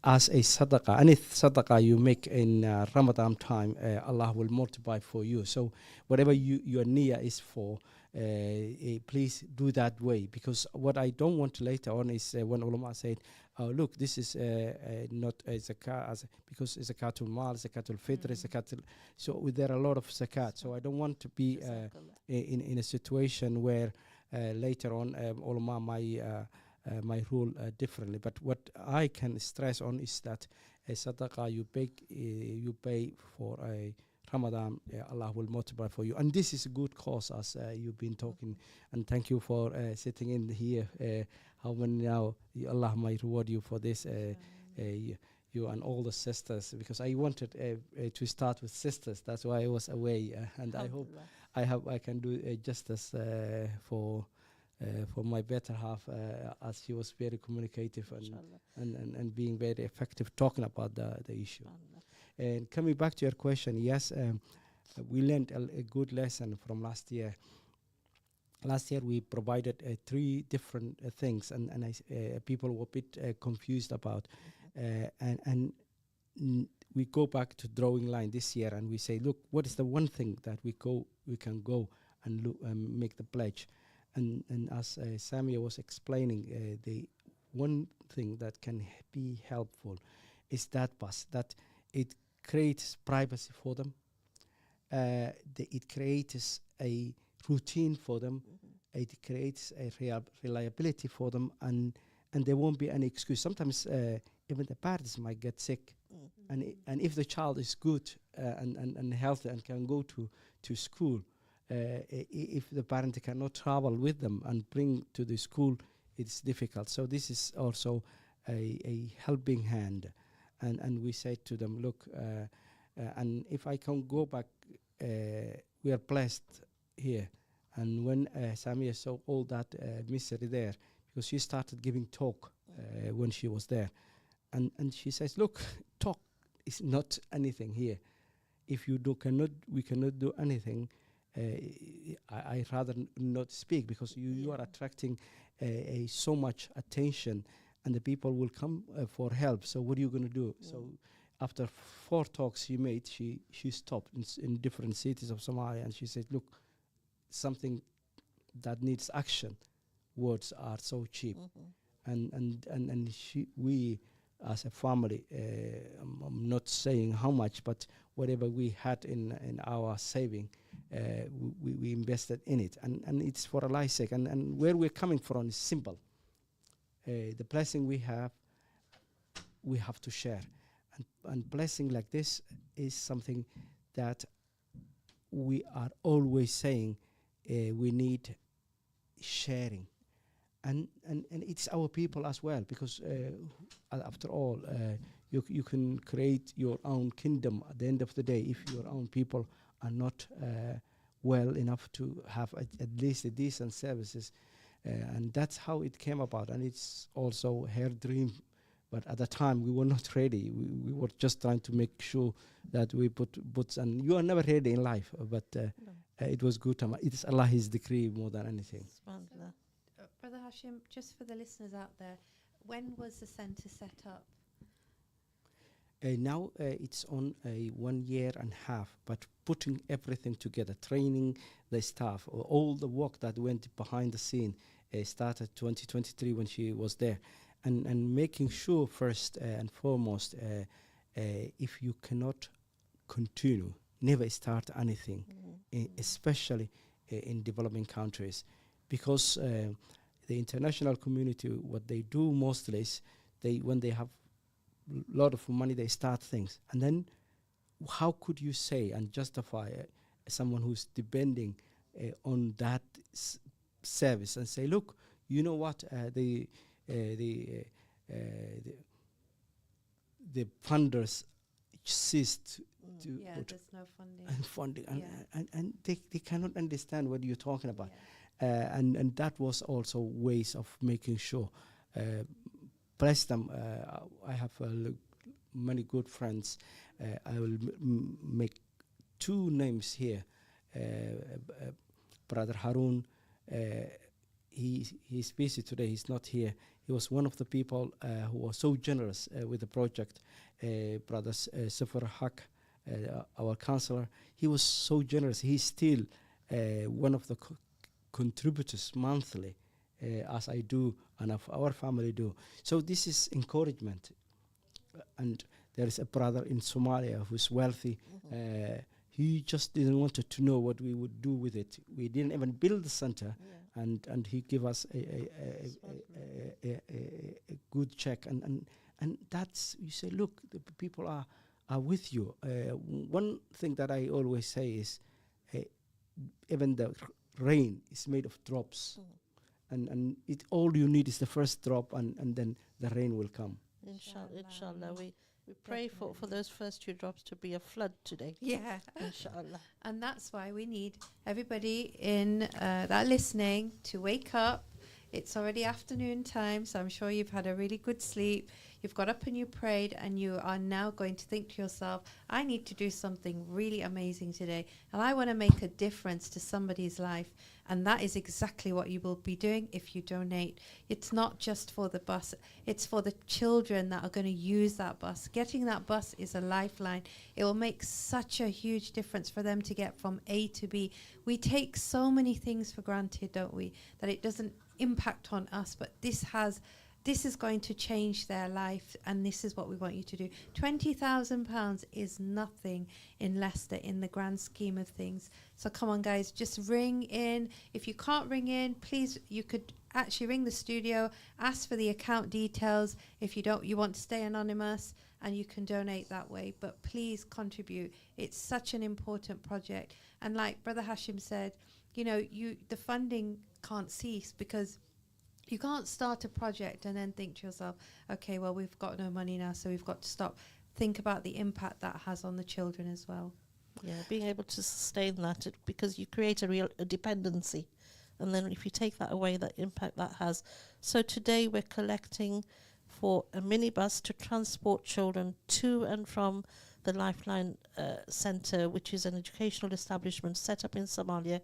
as a sadaqah. Any sadaqah you make in Ramadan time, Allah will multiply for you. So whatever your niyyah is for, please do that way. Because what I don't want later on is when ulama said, oh, look, this is not a zakah, because it's zakatul mal, zakatul fitr, zakatul. So there are a lot of zakat. So I don't want to be in a situation where later on ulama my rule differently. But what I can stress on is that a sadaqah you pay for a Ramadan, Allah will multiply for you. And this is a good cause, as you've been talking. And thank you for sitting in here. How many now? Allah might reward you for this. You and all the sisters, because I wanted to start with sisters. That's why I was away, and I hope I can do justice for my better half, as she was very communicative and being very effective talking about the issue. And coming back to your question, yes, we learned a good lesson from last year. Last year we provided 3 different things, and people were a bit confused about, and we go back to drawing line this year, and we say, look, what is the one thing that we can go and make the pledge? And as Samia was explaining, the one thing that can be helpful is that it creates privacy for them. It creates a routine for them. It creates a reliability for them, and there won't be any excuse. Sometimes even the parents might get sick, and if the child is good and healthy and can go to school, if the parent cannot travel with them and bring to the school, it's difficult. So this is also a helping hand, and we say to them, look, and if I can go back, we are blessed here. And when Samia saw all that misery there, because she started giving talk when she was there, and she says, look, talk is not anything here. If we cannot do anything. I rather not speak, because you are attracting so much attention, and the people will come for help. So what are you going to do? So after 4 talks she made, she stopped in different cities of Somalia, and she said, look, something that needs action. Words are so cheap. And we as a family, I'm not saying how much, but whatever we had in our saving, we invested in it, and it's for Allah's sake. And where we're coming from is simple. The blessing we have to share, and blessing like this is something that we are always saying we need sharing, and it's our people as well, because after all, you can create your own kingdom at the end of the day if your own people are not well enough to have at least a decent services, and that's how it came about. And it's also her dream, but at the time we were not ready. We were just trying to make sure that we put boots, and you are never ready in life, but it was good time. It is Allah's decree more than anything. Brother Hashim, just for the listeners out there, when was the centre set up? Now it's on a 1 year and a half, but putting everything together, training the staff, all the work that went behind the scene started 2023 when she was there, and making sure first and foremost, if you cannot continue, never start anything, especially in developing countries, because the international community, what they do mostly is when they have a lot of money, they start things, and then how could you say and justify someone who's depending on that service, and say, look, you know what, the funders ceased to there's no funding and they cannot understand what you're talking about, and that was also ways of making sure. Bless them. I have many good friends. I will make 2 names here. Brother Harun, he's busy today. He's not here. He was one of the people who was so generous with the project. Brother Safar Haq, our counselor, he was so generous. He's still one of the contributors monthly, as I do and of our family do. So this is encouragement. And there is a brother in Somalia who's wealthy. He just didn't want to know what we would do with it. We didn't even build the center, and he gave us a good check. And that's, you say, look, the people are with you. One thing that I always say is, even the rain is made of drops, and it all you need is the first drop, and then the rain will come. Inshallah. We pray for those first 2 drops to be a flood today. Yeah. Inshallah. And that's why we need everybody in that listening to wake up. It's already afternoon time, so I'm sure you've had a really good sleep. You've got up and you prayed, and you are now going to think to yourself, I need to do something really amazing today, and I want to make a difference to somebody's life. And that is exactly what you will be doing if you donate. It's not just for the bus, it's for the children that are going to use that bus. Getting that bus is a lifeline. It will make such a huge difference for them to get from A to B. We take so many things for granted, don't we, that it doesn't impact on us, but this is going to change their life, and this is what we want you to do. £20,000 is nothing in Leicester in the grand scheme of things. So come on, guys, just ring in. If you can't ring in, please, you could actually ring the studio, ask for the account details if you want to stay anonymous, and you can donate that way. But please contribute. It's such an important project. And like Brother Hashim said, the funding can't cease, because you can't start a project and then think to yourself, okay, well, we've got no money now, so we've got to stop. Think about the impact that has on the children as well. Yeah, being able to sustain that, because you create a dependency. And then if you take that away, that impact that has. So today we're collecting for a minibus to transport children to and from the Lifeline Centre, which is an educational establishment set up in Somalia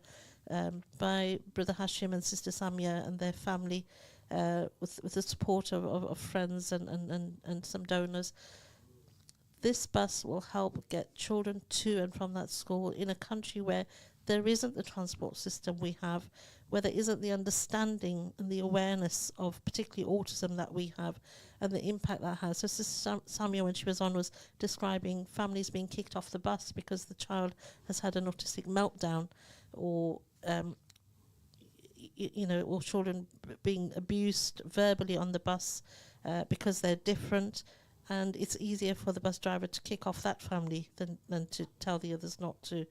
by Brother Hashim and Sister Samia and their family, with the support of friends and some donors. This bus will help get children to and from that school in a country where there isn't the transport system we have, where there isn't the understanding and the awareness of particularly autism that we have and the impact that has. So Sister Samia, when she was on, was describing families being kicked off the bus because the child has had an autistic meltdown, or or children being abused verbally on the bus because they're different. And it's easier for the bus driver to kick off that family than to tell the others not to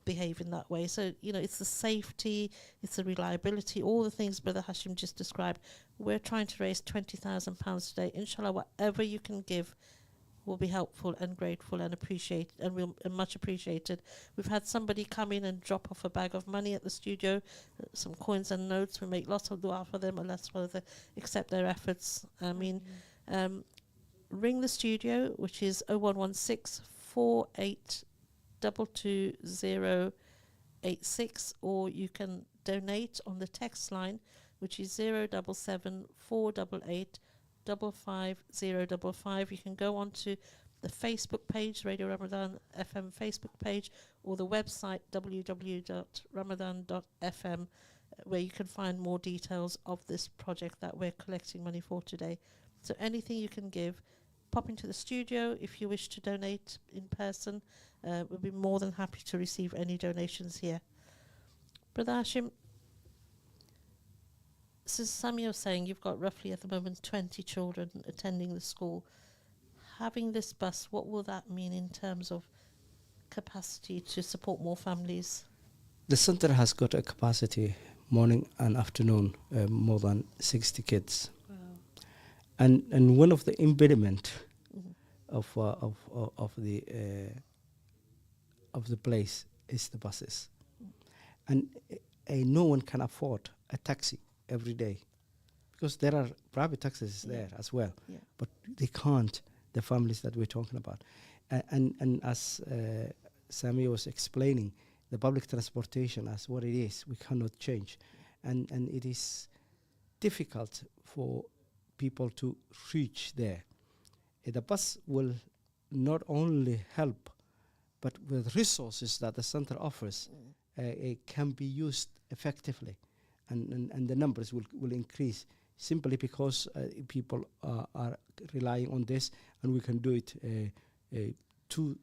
behave in that way. So, it's the safety, it's the reliability, all the things Brother Hashim just described. We're trying to raise £20,000 today. Inshallah, whatever you can give will be helpful and grateful and appreciated, and much appreciated. We've had somebody come in and drop off a bag of money at the studio, some coins and notes. We make lots of dua for them, and let's accept their efforts. Ring the studio, which is 0116 48222086, or you can donate on the text line, which is 077 488 55055. You can go on to the Facebook page, Radio Ramadan FM Facebook page, or the website www.ramadan.fm, where you can find more details of this project that we're collecting money for today. So anything you can give, pop into the studio. If you wish to donate in person, we'll be more than happy to receive any donations here. Brother Hashim, Sister Samia was saying you've got roughly at the moment 20 children attending the school. Having this bus, what will that mean in terms of capacity to support more families? The center has got a capacity morning and afternoon, more than 60 kids. Wow. And one of the impediment of the place is the buses, and no one can afford a taxi every day, because there are private taxis there as well, but they can't. The families that we're talking about, and as Sami was explaining, the public transportation as what it is, we cannot change. and it is difficult for people to reach there. The bus will not only help, but with resources that the center offers, it can be used effectively, and the numbers will increase simply because people are relying on this, and we can do it 2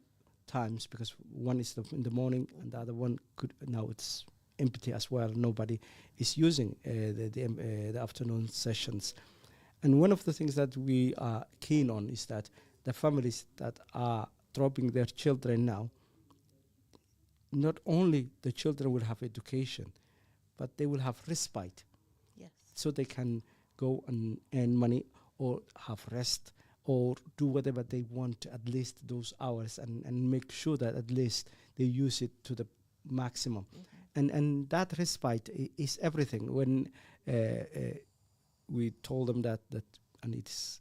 times, because one is in the morning and the other one now it's empty as well. Nobody is using the afternoon sessions. And one of the things that we are keen on is that the families that are dropping their children now, not only the children will have education, but they will have respite. Yes. So they can go and earn money or have rest or do whatever they want at least those hours, and make sure that at least they use it to the maximum. And that respite is everything. When we told them that and it's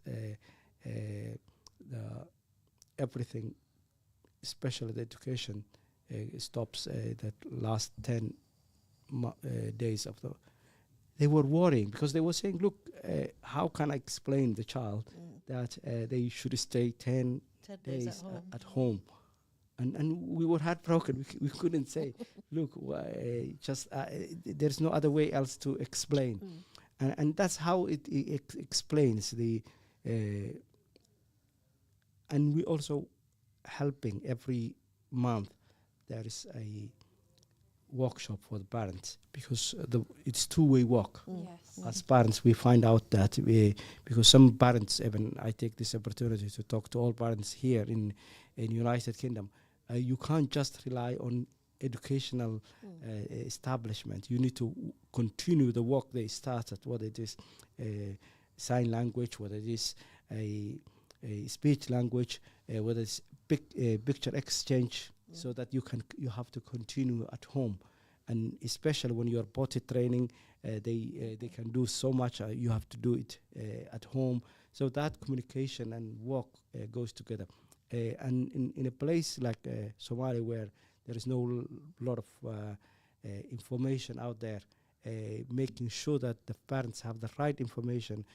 everything, especially the education, stops that last 10 days of they were worrying, because they were saying, look, how can I explain the child that they should stay 10 days at home? And we were heartbroken. We couldn't say, look, there's no other way else to explain. And that's how it explains the... and we also helping every month. There is a workshop for the parents, because it's two-way walk. Yes. As parents, we find out that because some parents, even I take this opportunity to talk to all parents here in United Kingdom, you can't just rely on educational establishment. You need to continue the work they started, whether it is sign language, whether it is a speech language, whether it's picture exchange, so that you have to continue at home. And especially when you're potty training, they can do so much. You have to do it at home. So that communication and work goes together. And in a place like Somalia, where there is no lot of information out there, making sure that the parents have the right information,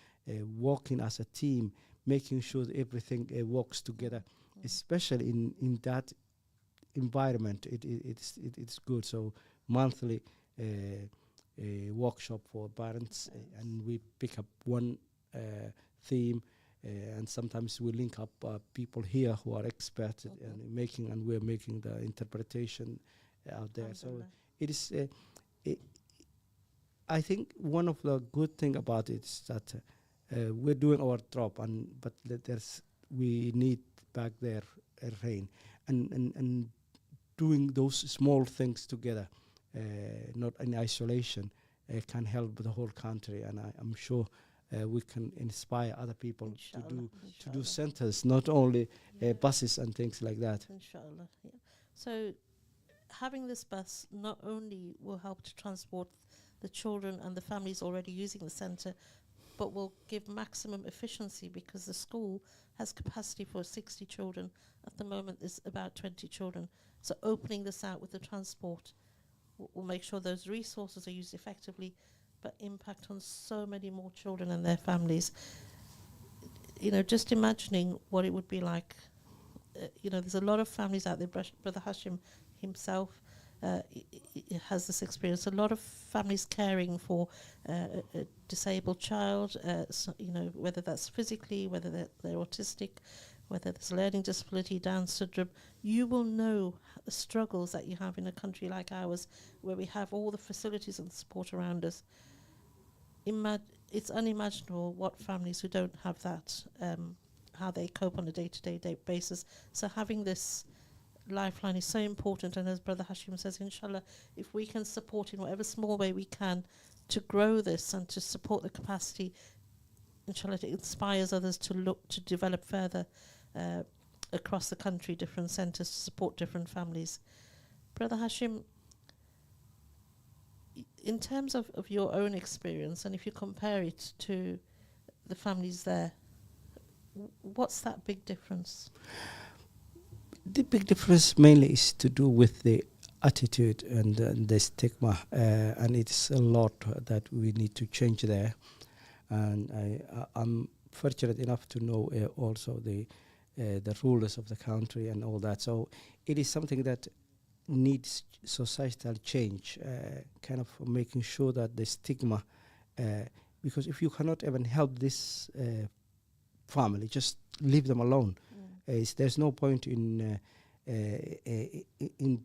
working as a team, making sure that everything works together, especially in that environment, it's good. So monthly workshop for parents, and we pick up one theme, and sometimes we link up people here who are experts in making, and we're making the interpretation out there. So it is I think one of the good thing about it is that we're doing our job, but we need back there a rain, and doing those small things together, not in isolation, can help the whole country. And I'm sure we can inspire other people to do centers, not only buses and things like that. Inshallah. Yeah. So having this bus not only will help to transport the children and the families already using the center, but will give maximum efficiency, because the school has capacity for 60 children. At the moment, there's about 20 children. So opening this out with the transport will make sure those resources are used effectively, but impact on so many more children and their families. Just imagining what it would be like. There's a lot of families out there. Brother Hashim himself has this experience. A lot of families caring for a disabled child, whether that's physically, whether they're autistic, whether there's learning disability, Down syndrome. You will know the struggles that you have in a country like ours, where we have all the facilities and support around us. It's unimaginable what families who don't have that, how they cope on a day-to-day basis. So having this lifeline is so important, and as Brother Hashim says, inshallah, if we can support in whatever small way we can to grow this and to support the capacity, inshallah, it inspires others to look to develop further across the country, different centres to support different families. Brother Hashim, in terms of your own experience, and if you compare it to the families there, what's that big difference? The big difference mainly is to do with the attitude and the stigma, and it's a lot that we need to change there. And I'm fortunate enough to know also the rulers of the country and all that. So it is something that needs societal change, kind of making sure that the stigma, because if you cannot even help this family, just leave them alone. There's no point in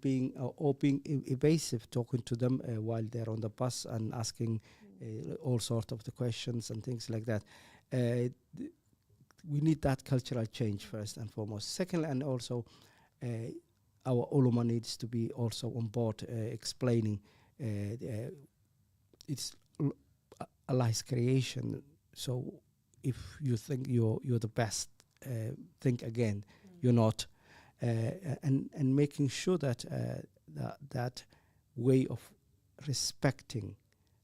being or being evasive, talking to them while they're on the bus and asking all sorts of the questions and things like that. We need that cultural change first and foremost. Second, and also our ulama needs to be also on board explaining it's Allah's creation. So if you think you're the best, think again. You're not. And making sure that that way of respecting,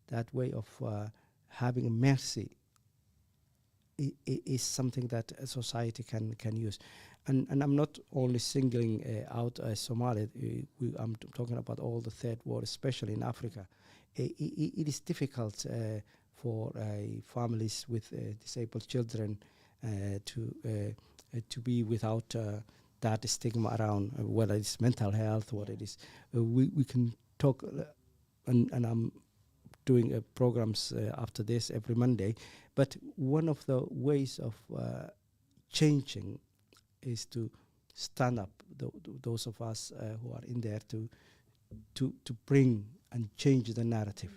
that way of having mercy is something that a society can use. And I'm not only singling out Somalia. I'm talking about all the third world, especially in Africa. It is difficult for families with disabled children to be without that stigma around, whether it's mental health, what it is. We can talk, and I'm doing programs after this every Monday. But one of the ways of changing is to stand up, those of us who are in there, to bring and change the narrative.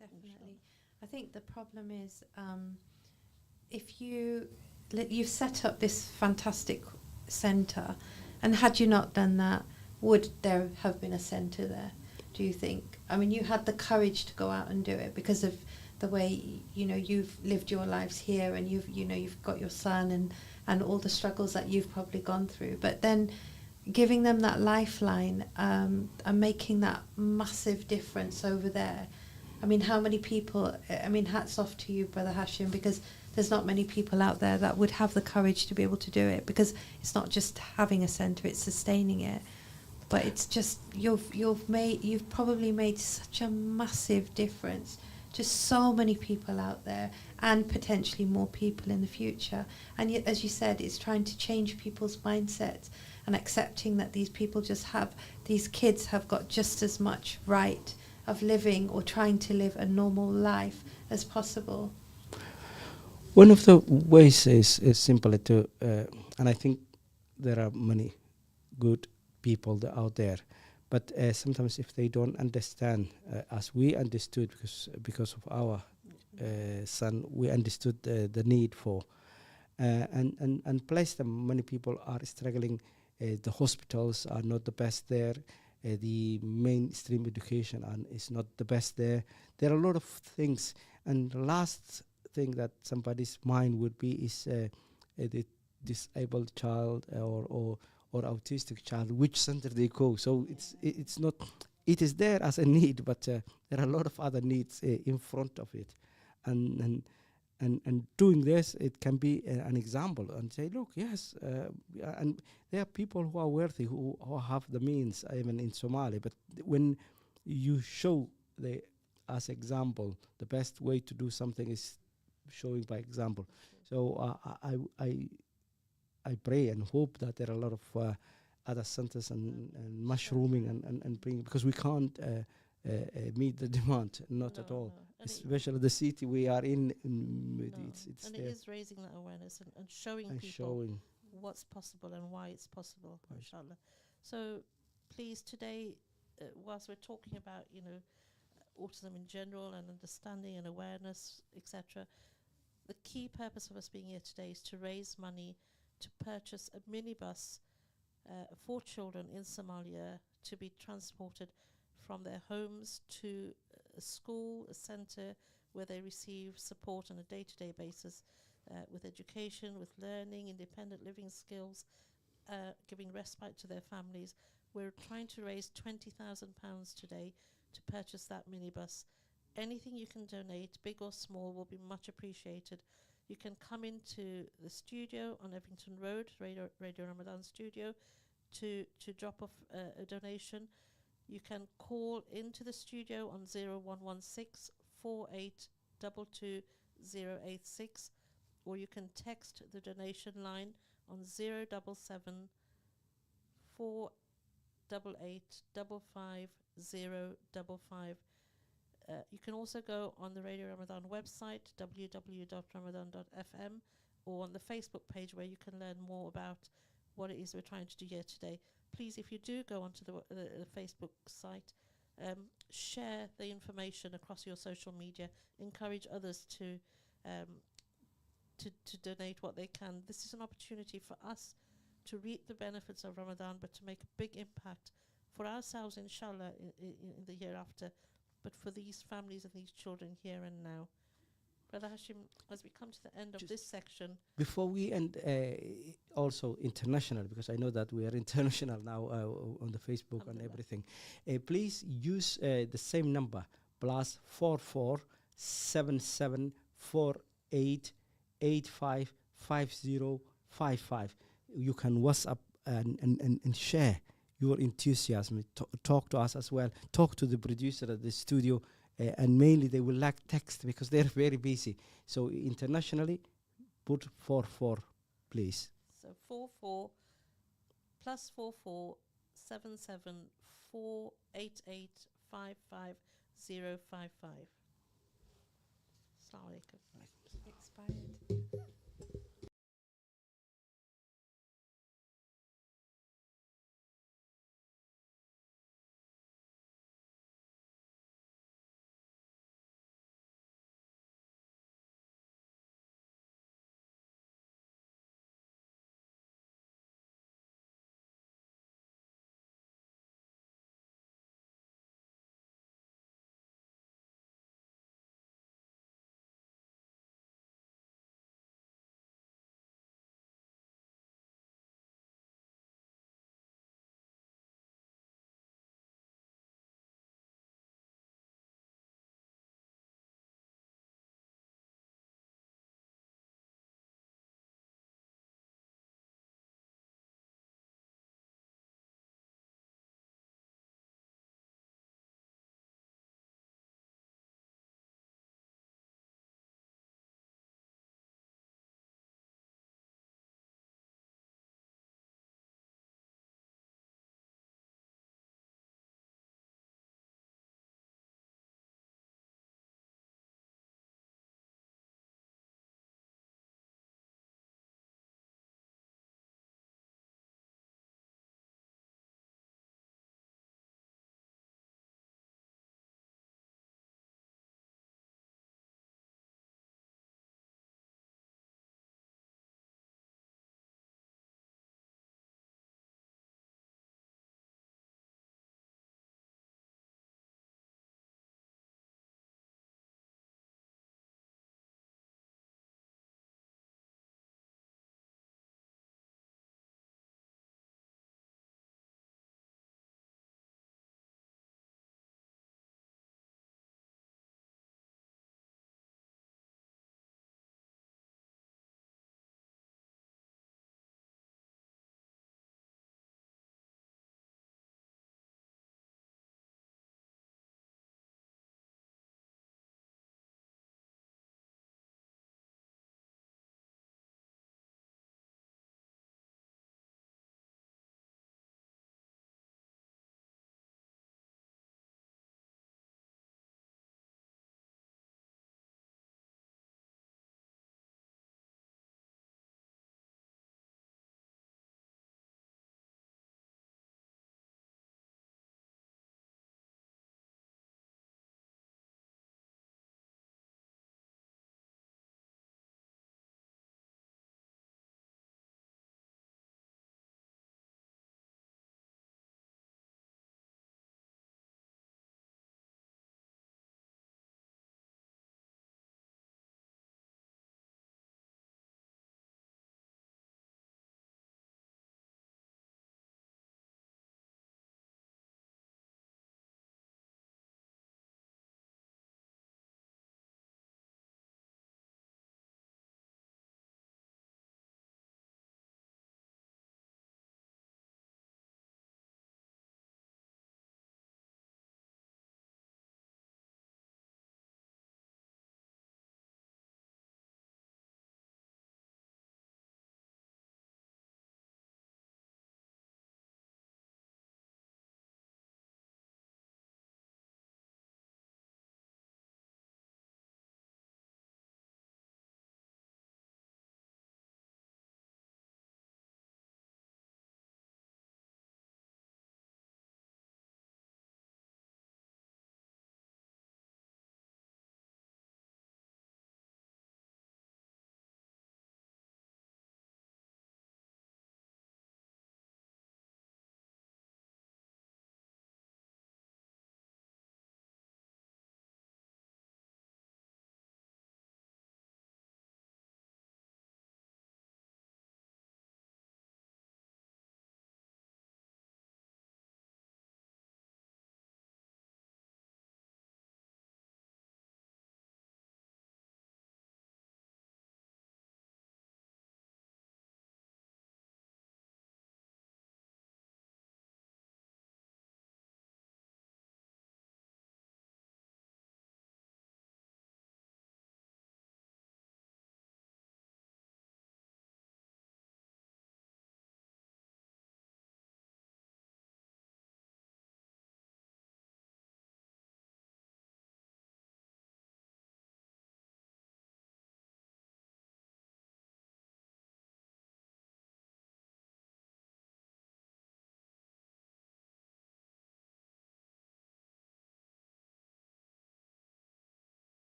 Definitely. I think the problem is if you've set up this fantastic centre, and had you not done that, would there have been a centre there, do you think? I mean, you had the courage to go out and do it because of the way, you've lived your lives here, and you've got your son and all the struggles that you've probably gone through. But then giving them that lifeline and making that massive difference over there. I mean, how many people, hats off to you, Brother Hashim, because there's not many people out there that would have the courage to be able to do it, because it's not just having a centre, it's sustaining it. But it's just, you've probably made such a massive difference to so many people out there, and potentially more people in the future. And yet, as you said, it's trying to change people's mindsets and accepting that these kids have got just as much right of living or trying to live a normal life as possible. One of the ways is simply to, and I think there are many good people out there, but sometimes if they don't understand, as we understood, because of our son, we understood the need for, and place them. Many people are struggling. The hospitals are not the best there. The mainstream education is not the best there. There are a lot of things, and the last thing that somebody's mind would be is the disabled child or autistic child, which center they go. So it's not, it is there as a need, but there are a lot of other needs in front of it, and doing this, it can be an example and say, look, yes, and there are people who are worthy, who have the means, even in Somalia. But when you show as example, the best way to do something is showing by example. So I pray and hope that there are a lot of other centers and mushrooming and bring, because we can't meet the demand, not at all. Especially the city we are in. It's and there. it is raising that awareness and showing people what's possible and why it's possible, inshallah. So please, today, whilst we're talking about, autism in general and understanding and awareness, etc., the key purpose of us being here today is to raise money to purchase a minibus for children in Somalia to be transported from their homes to a school, a centre where they receive support on a day-to-day basis with education, with learning, independent living skills, giving respite to their families. We're trying to raise £20,000 today to purchase that minibus. Anything you can donate, big or small, will be much appreciated. You can come into the studio on Evington Road, Radio Ramadan studio, to drop off a donation. You can call into the studio on 0116 4822 or you can text the donation line on 077 488 55055. You can also go on the Radio Ramadan website, www.ramadan.fm, or on the Facebook page where you can learn more about what it is we're trying to do here today. Please, if you do go onto the Facebook site, share the information across your social media. Encourage others to donate what they can. This is an opportunity for us to reap the benefits of Ramadan, but to make a big impact for ourselves, inshallah, in the hereafter, but for these families and these children here and now. Brother Hashim, as we come to the end of this section. Before we end, also international, because I know that we are international now on the Facebook and everything. Please use the same number, plus 447748855055. You can WhatsApp and share your enthusiasm. Talk to us as well. Talk to the producer at the studio. And mainly they will lack text because they're very busy. So internationally, put 44, please. So 44 plus 44 77 488 55055. Assalamu alaikum. Expired.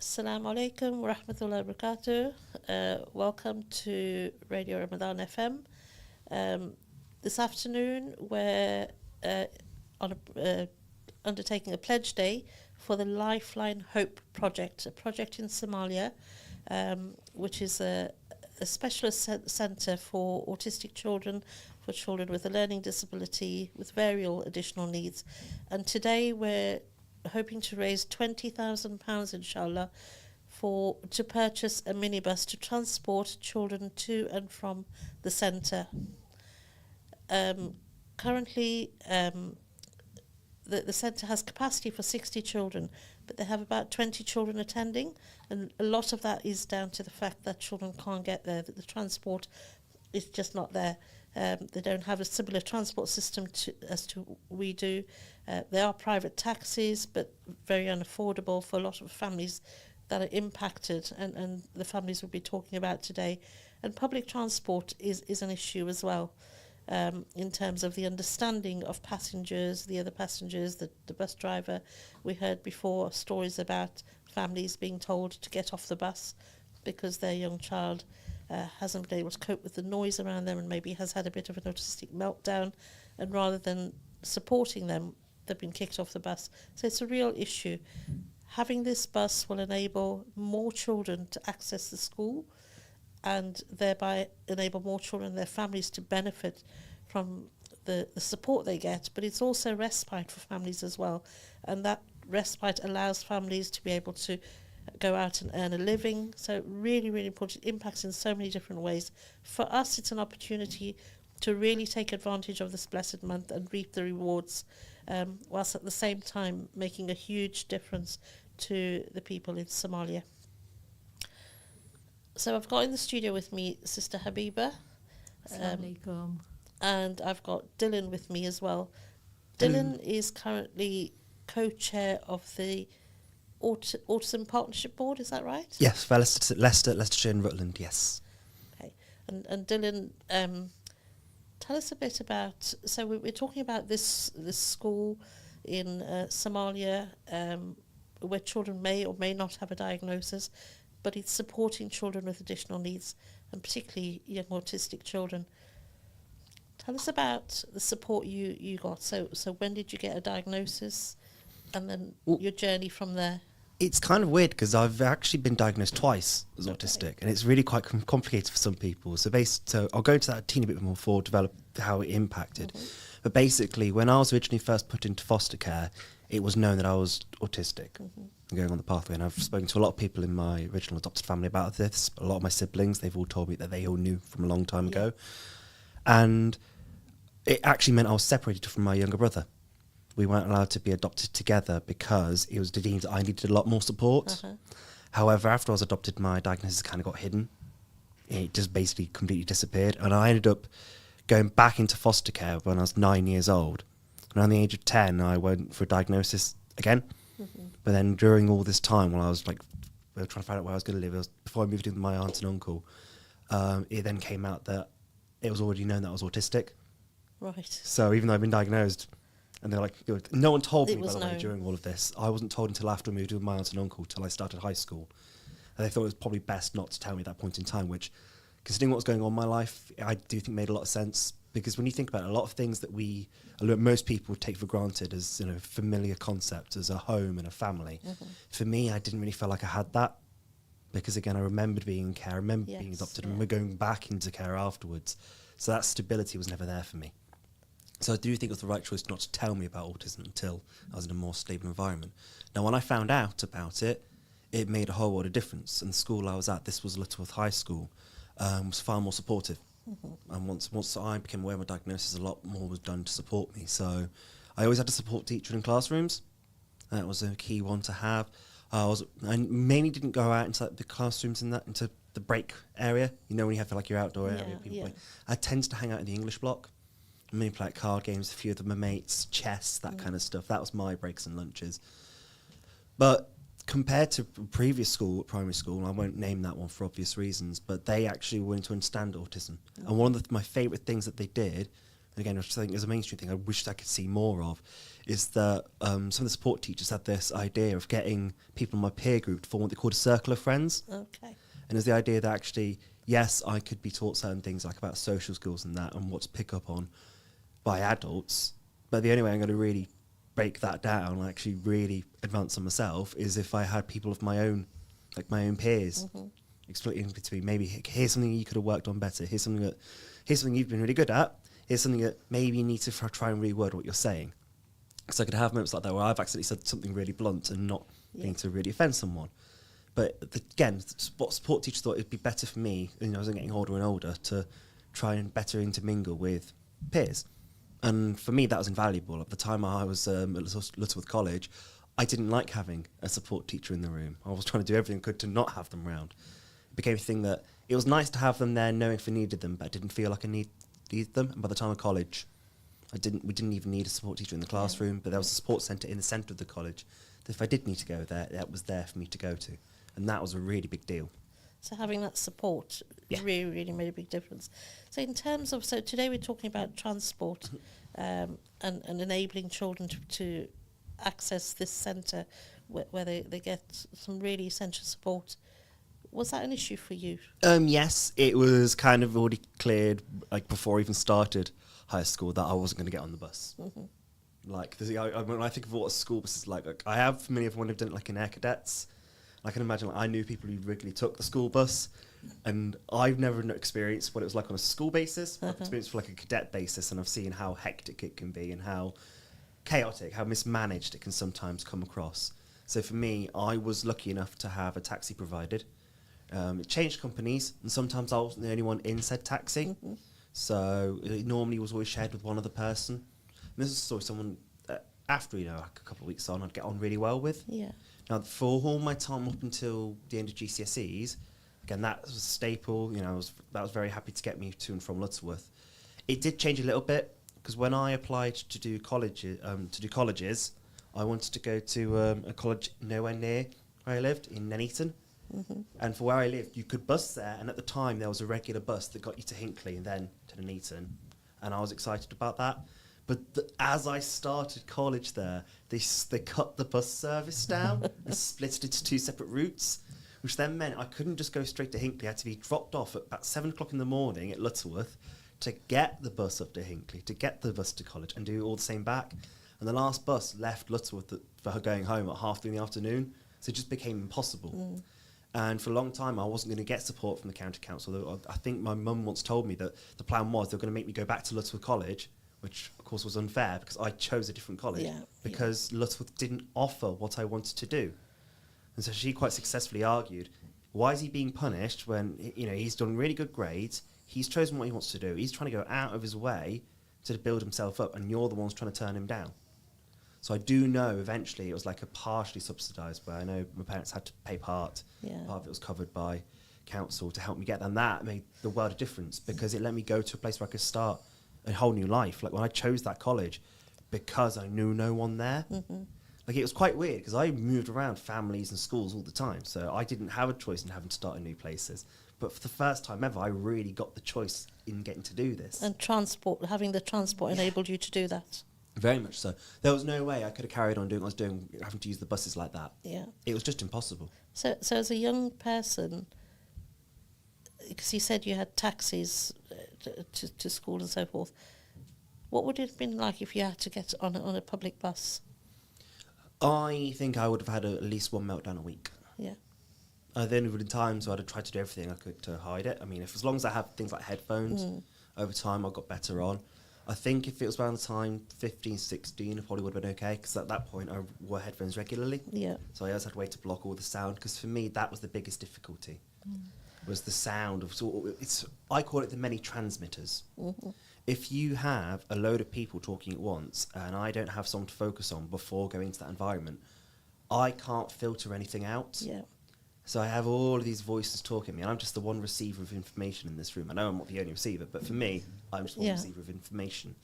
Assalamu alaikum wa rahmatullahi wa barakatuh. Welcome to Radio Ramadan FM. This afternoon, we're undertaking a pledge day for the Lifeline Hope project, a project in Somalia, which is a specialist centre for autistic children, for children with a learning disability, with various additional needs. And today we're hoping to raise £20,000, inshallah, to purchase a minibus to transport children to and from the centre. Currently, the centre has capacity for 60 children, but they have about 20 children attending, and a lot of that is down to the fact that children can't get there, that the transport is just not there. They don't have a similar transport system as to we do. There are private taxis, but very unaffordable for a lot of families that are impacted, and the families we'll be talking about today. And public transport is an issue as well, in terms of the understanding of passengers, the other passengers, the bus driver. We heard before stories about families being told to get off the bus because their young child hasn't been able to cope with the noise around them and maybe has had a bit of an autistic meltdown, and rather than supporting them, they've been kicked off the bus. So it's a real issue. Having this bus will enable more children to access the school and thereby enable more children and their families to benefit from the support they get, but it's also respite for families as well. And that respite allows families to be able to go out and earn a living. So really, really important. It impacts in so many different ways. For us, it's an opportunity to really take advantage of this blessed month and reap the rewards, whilst at the same time making a huge difference to the people in Somalia. So I've got in the studio with me Sister Habiba, and I've got Dylan with me as well. Dylan is currently co-chair of the Autism Partnership Board, is that right? Yes, for Leicestershire and Rutland, yes. Okay, and Dylan, tell us a bit about, so we're talking about this school in Somalia, where children may or may not have a diagnosis, but it's supporting children with additional needs, and particularly young autistic children. Tell us about the support you got. So when did you get a diagnosis, and then your journey from there? It's kind of weird because I've actually been diagnosed twice as autistic, and it's really quite complicated for some people. So I'll go into that a teeny bit more for develop how it impacted. Mm-hmm. But basically, when I was originally first put into foster care, it was known that I was autistic, going on the pathway. And I've spoken to a lot of people in my original adopted family about this. A lot of my siblings, they've all told me that they all knew from a long time ago. And it actually meant I was separated from my younger brother. We weren't allowed to be adopted together because it was deemed that I needed a lot more support. However, after I was adopted, my diagnosis kind of got hidden. It just basically completely disappeared. And I ended up going back into foster care when I was 9 years old. And around the age of 10, I went for a diagnosis again. But then during all this time, while I was we were trying to find out where I was going to live, before I moved in with my aunt and uncle, it then came out that it was already known that I was autistic. Right. So even though I've been diagnosed, and they're like, no one told me, by the way, during all of this. I wasn't told until after I moved in with my aunt and uncle, till I started high school. And they thought it was probably best not to tell me at that point in time, which, considering what was going on in my life, I do think made a lot of sense. Because when you think about it, a lot of things that most people take for granted as familiar concepts, as a home and a family. For me, I didn't really feel like I had that. Because again, I remembered being in care, I remember being adopted, and we're going back into care afterwards. So that stability was never there for me. So I do think it was the right choice not to tell me about autism until I was in a more stable environment. Now, when I found out about it, it made a whole world of difference. And the school I was at, this was Littleworth High School, was far more supportive. And once I became aware of my diagnosis, a lot more was done to support me. So I always had a support teacher in classrooms. That was a key one to have. I mainly didn't go out into the classrooms into the break area. When you have your outdoor area. Play. I tend to hang out in the English block. I mainly play card games, a few of my mates, chess, that kind of stuff. That was my breaks and lunches. But compared to previous school, primary school, I won't name that one for obvious reasons, but they actually were willing to understand autism. And one of my favourite things that they did again, which I think is a mainstream thing I wish I could see more of, is that some of the support teachers had this idea of getting people in my peer group to form what they called a circle of friends. Okay. And it's the idea that actually, yes, I could be taught certain things like about social skills and that and what to pick up on by adults, but the only way I'm going to really break that down and actually really advance on myself is if I had people of my own, like my own peers, explaining to me, maybe here's something you could have worked on better, here's something you've been really good at, here's something that maybe you need to try and reword what you're saying. So I could have moments like that where I've accidentally said something really blunt and not meaning to really offend someone. But again, what support teachers thought it'd be better for me, as I was getting older and older, to try and better intermingle with peers. And for me, that was invaluable. At the time I was at Lutterworth College, I didn't like having a support teacher in the room. I was trying to do everything I could to not have them around. It became a thing that it was nice to have them there, knowing if I needed them, but I didn't feel like I needed them. And by the time of college, we didn't even need a support teacher in the classroom, but there was a support centre in the centre of the college that if I did need to go there, that was there for me to go to. And that was a really big deal. So having that support really, really made a big difference. So in terms of, so today we're talking about transport and enabling children to access this centre where they get some really essential support. Was that an issue for you? Yes, it was kind of already cleared, like before I even started high school, that I wasn't going to get on the bus. Like, when I think of what a school bus is like I have familiar with when I've done it like in Air Cadets. I can imagine I knew people who regularly took the school bus, and I've never experienced what it was like on a school basis. I've experienced for like a cadet basis, and I've seen how hectic it can be and how chaotic, how mismanaged it can sometimes come across. So for me, I was lucky enough to have a taxi provided. It changed companies, and sometimes I wasn't the only one in said taxi. So it normally was always shared with one other person. And this is sort of someone that after, like a couple of weeks on, I'd get on really well with. Yeah. Now, for all my time up until the end of GCSEs, again, that was a staple. That was very happy to get me to and from Lutterworth. It did change a little bit, because when I applied to do colleges, I wanted to go to a college nowhere near where I lived, in Nuneaton. And for where I lived, you could bus there, and at the time there was a regular bus that got you to Hinckley and then to Nuneaton, and I was excited about that. But as I started college there, they cut the bus service down and split it into two separate routes, which then meant I couldn't just go straight to Hinckley. I had to be dropped off at about 7 o'clock in the morning at Lutterworth to get the bus up to Hinckley, to get the bus to college, and do all the same back. And the last bus left Lutterworth for her going home at 3:30 in the afternoon, so it just became impossible. And for a long time, I wasn't going to get support from the county council. I think my mum once told me that the plan was they were going to make me go back to Lutterworth College, which of course was unfair because I chose a different college, because Lutterworth didn't offer what I wanted to do. And so she quite successfully argued, why is he being punished when he's done really good grades, he's chosen what he wants to do, he's trying to go out of his way to build himself up, and you're the ones trying to turn him down. So I do know eventually it was like a partially subsidised, where I know my parents had to pay part of it was covered by council to help me get that, and that made the world of difference, because it let me go to a place where I could start a whole new life. Like when I chose that college, because I knew no one there, like it was quite weird, because I moved around families and schools all the time, so I didn't have a choice in having to start in new places. But for the first time ever, I really got the choice in getting to do this. And having the transport enabled you to do that. Very much so. There was no way I could have carried on doing what I was doing, having to use the buses like that. Yeah. It was just impossible. So as a young person, because you said you had taxis to school and so forth, what would it have been like if you had to get on a public bus? I think I would have had at least one meltdown a week. Yeah. There would have been times where I'd have tried to do everything I could to hide it. I mean, as long as I have things like headphones, over time I got better on. I think if it was around the time 15, 16, I probably would have been okay, because at that point I wore headphones regularly. Yeah. So I always had a way to block all the sound, because for me that was the biggest difficulty, was the sound of. I call it the many transmitters. If you have a load of people talking at once, and I don't have someone to focus on before going into that environment, I can't filter anything out. Yeah. So I have all of these voices talking at me, and I'm just the one receiver of information in this room. I know I'm not the only receiver, but for me, I'm just one receiver of information.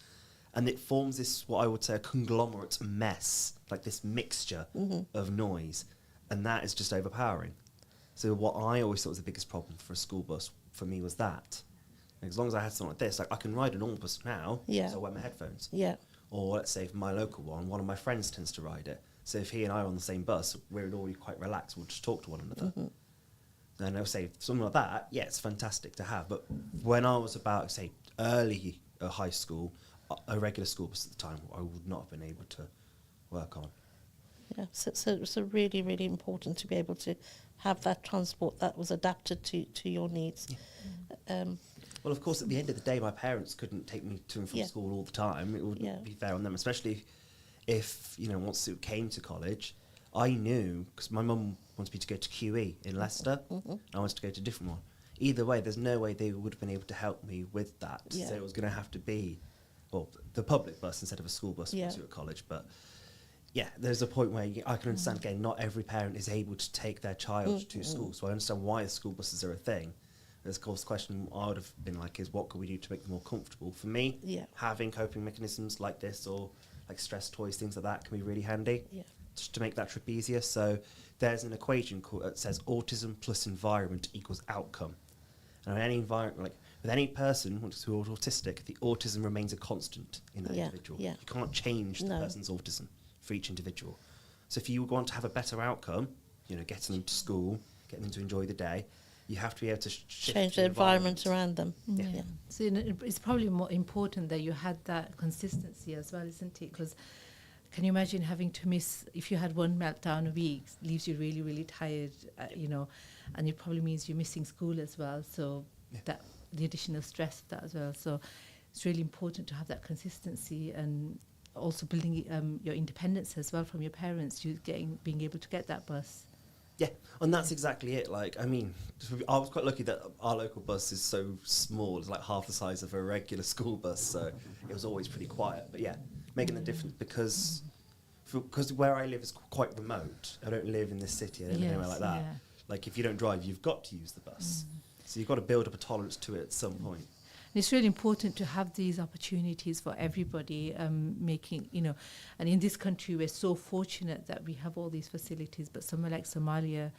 And it forms this, what I would say, a conglomerate mess, like this mixture of noise, and that is just overpowering. So what I always thought was the biggest problem for a school bus, for me, was that. And as long as I had something like this, like I can ride a normal bus now, Yeah. so I wear my headphones. Yeah. Or let's say for my local one of my friends tends to ride it. So if he and I are on the same bus, we're already quite relaxed. We'll just talk to one another. And I'll say something like that. Yeah, it's fantastic to have. But when I was about, say, early high school, a regular school bus at the time, I would not have been able to work on. Yeah, so really, really important to be able to have that transport that was adapted to your needs. Yeah. Well, of course, at the end of the day, my parents couldn't take me to and from school all the time. It wouldn't be fair on them, especially if, you know, once it came to college, I knew, because my mum wanted me to go to QE in Leicester, and I wanted to go to a different one. Either way, there's no way they would have been able to help me with that. Yeah. So it was going to have to be, well, the public bus instead of a school bus once you're at college. But yeah, there's a point where I can understand, again, not every parent is able to take their child to school. So I understand why the school buses are a thing. Of course, the question I would have been like is, what can we do to make them more comfortable? For me, having coping mechanisms like this, or like stress toys, things like that, can be really handy just to make that trip easier. So there's an equation that says autism plus environment equals outcome. And in any environment, like with any person who's autistic, the autism remains a constant in that individual. You can't change the person's autism for each individual. So if you want to have a better outcome, you know, getting them to school, getting them to enjoy the day, you have to be able to change the environment around them. Yeah. So it's probably more important that you had that consistency as well, isn't it? Because can you imagine having to miss, if you had one meltdown a week, leaves you really, really tired, you know, and it probably means you're missing school as well. So that the additional stress of that as well. So it's really important to have that consistency, and also building your independence as well from your parents, being able to get that bus. Yeah, and that's exactly it. Like, I mean, I was quite lucky that our local bus is so small. It's like half the size of a regular school bus, so it was always pretty quiet. But yeah, making a difference because where I live is quite remote. I don't live in the city. I don't live anywhere like that. Yeah. Like, if you don't drive, you've got to use the bus. So you've got to build up a tolerance to it at some point. And it's really important to have these opportunities for everybody, making, you know, and in this country we're so fortunate that we have all these facilities, but somewhere like Somalia,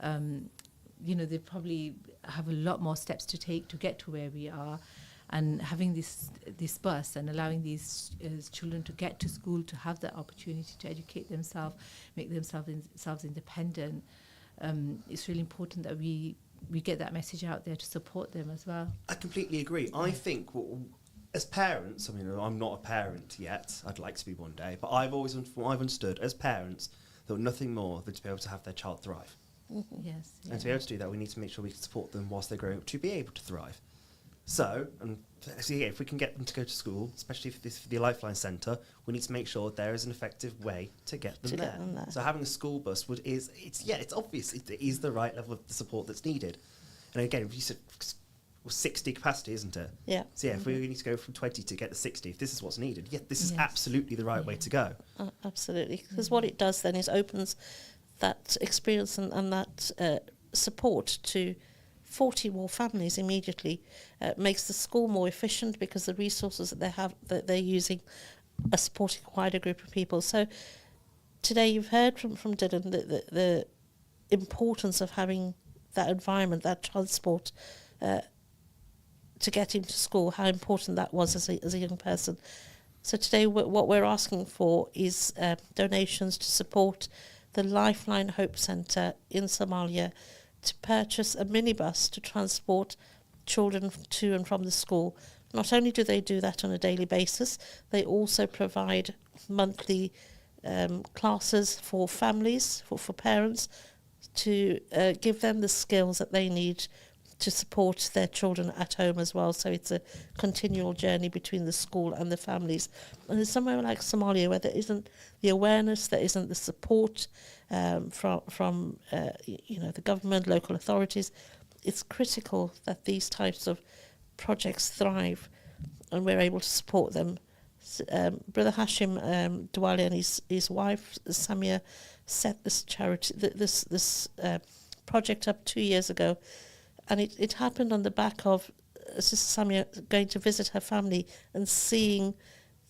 you know, they probably have a lot more steps to take to get to where we are. And having this bus and allowing these children to get to school, to have that opportunity to educate themselves, make themselves independent, it's really important that we get that message out there to support them as well. I completely agree. I think as parents, I mean, I'm not a parent yet. I'd like to be one day, but I've always understood as parents that nothing more than to be able to have their child thrive. Yes. And to be able to do that, we need to make sure we can support them whilst they're growing up to be able to thrive. So if we can get them to go to school, especially for the Lifeline Centre, we need to make sure there is an effective way to get them there. So having a school bus it's obvious it is the right level of the support that's needed. And again, if you said 60 capacity, isn't it? Yeah. So if we need to go from 20 to get to 60, if this is what's needed, this is absolutely the right way to go. Absolutely, because what it does then is opens that experience and that support to 40 more families immediately, makes the school more efficient because the resources that they're using are supporting a wider group of people. So today you've heard from Dylan the importance of having that environment, that transport to get him to school, how important that was as a young person. So today what we're asking for is donations to support the Lifeline Hope Centre in Somalia to purchase a minibus to transport children to and from the school. Not only do they do that on a daily basis, they also provide monthly classes for families, for parents, to give them the skills that they need to support their children at home as well. So it's a continual journey between the school and the families. And in somewhere like Somalia, where there isn't the awareness, there isn't the support from the government, local authorities, it's critical that these types of projects thrive and we're able to support them. Brother Hashim Dwali and his wife Samia set this charity, this project up 2 years ago, and it happened on the back of Sister Samia going to visit her family and seeing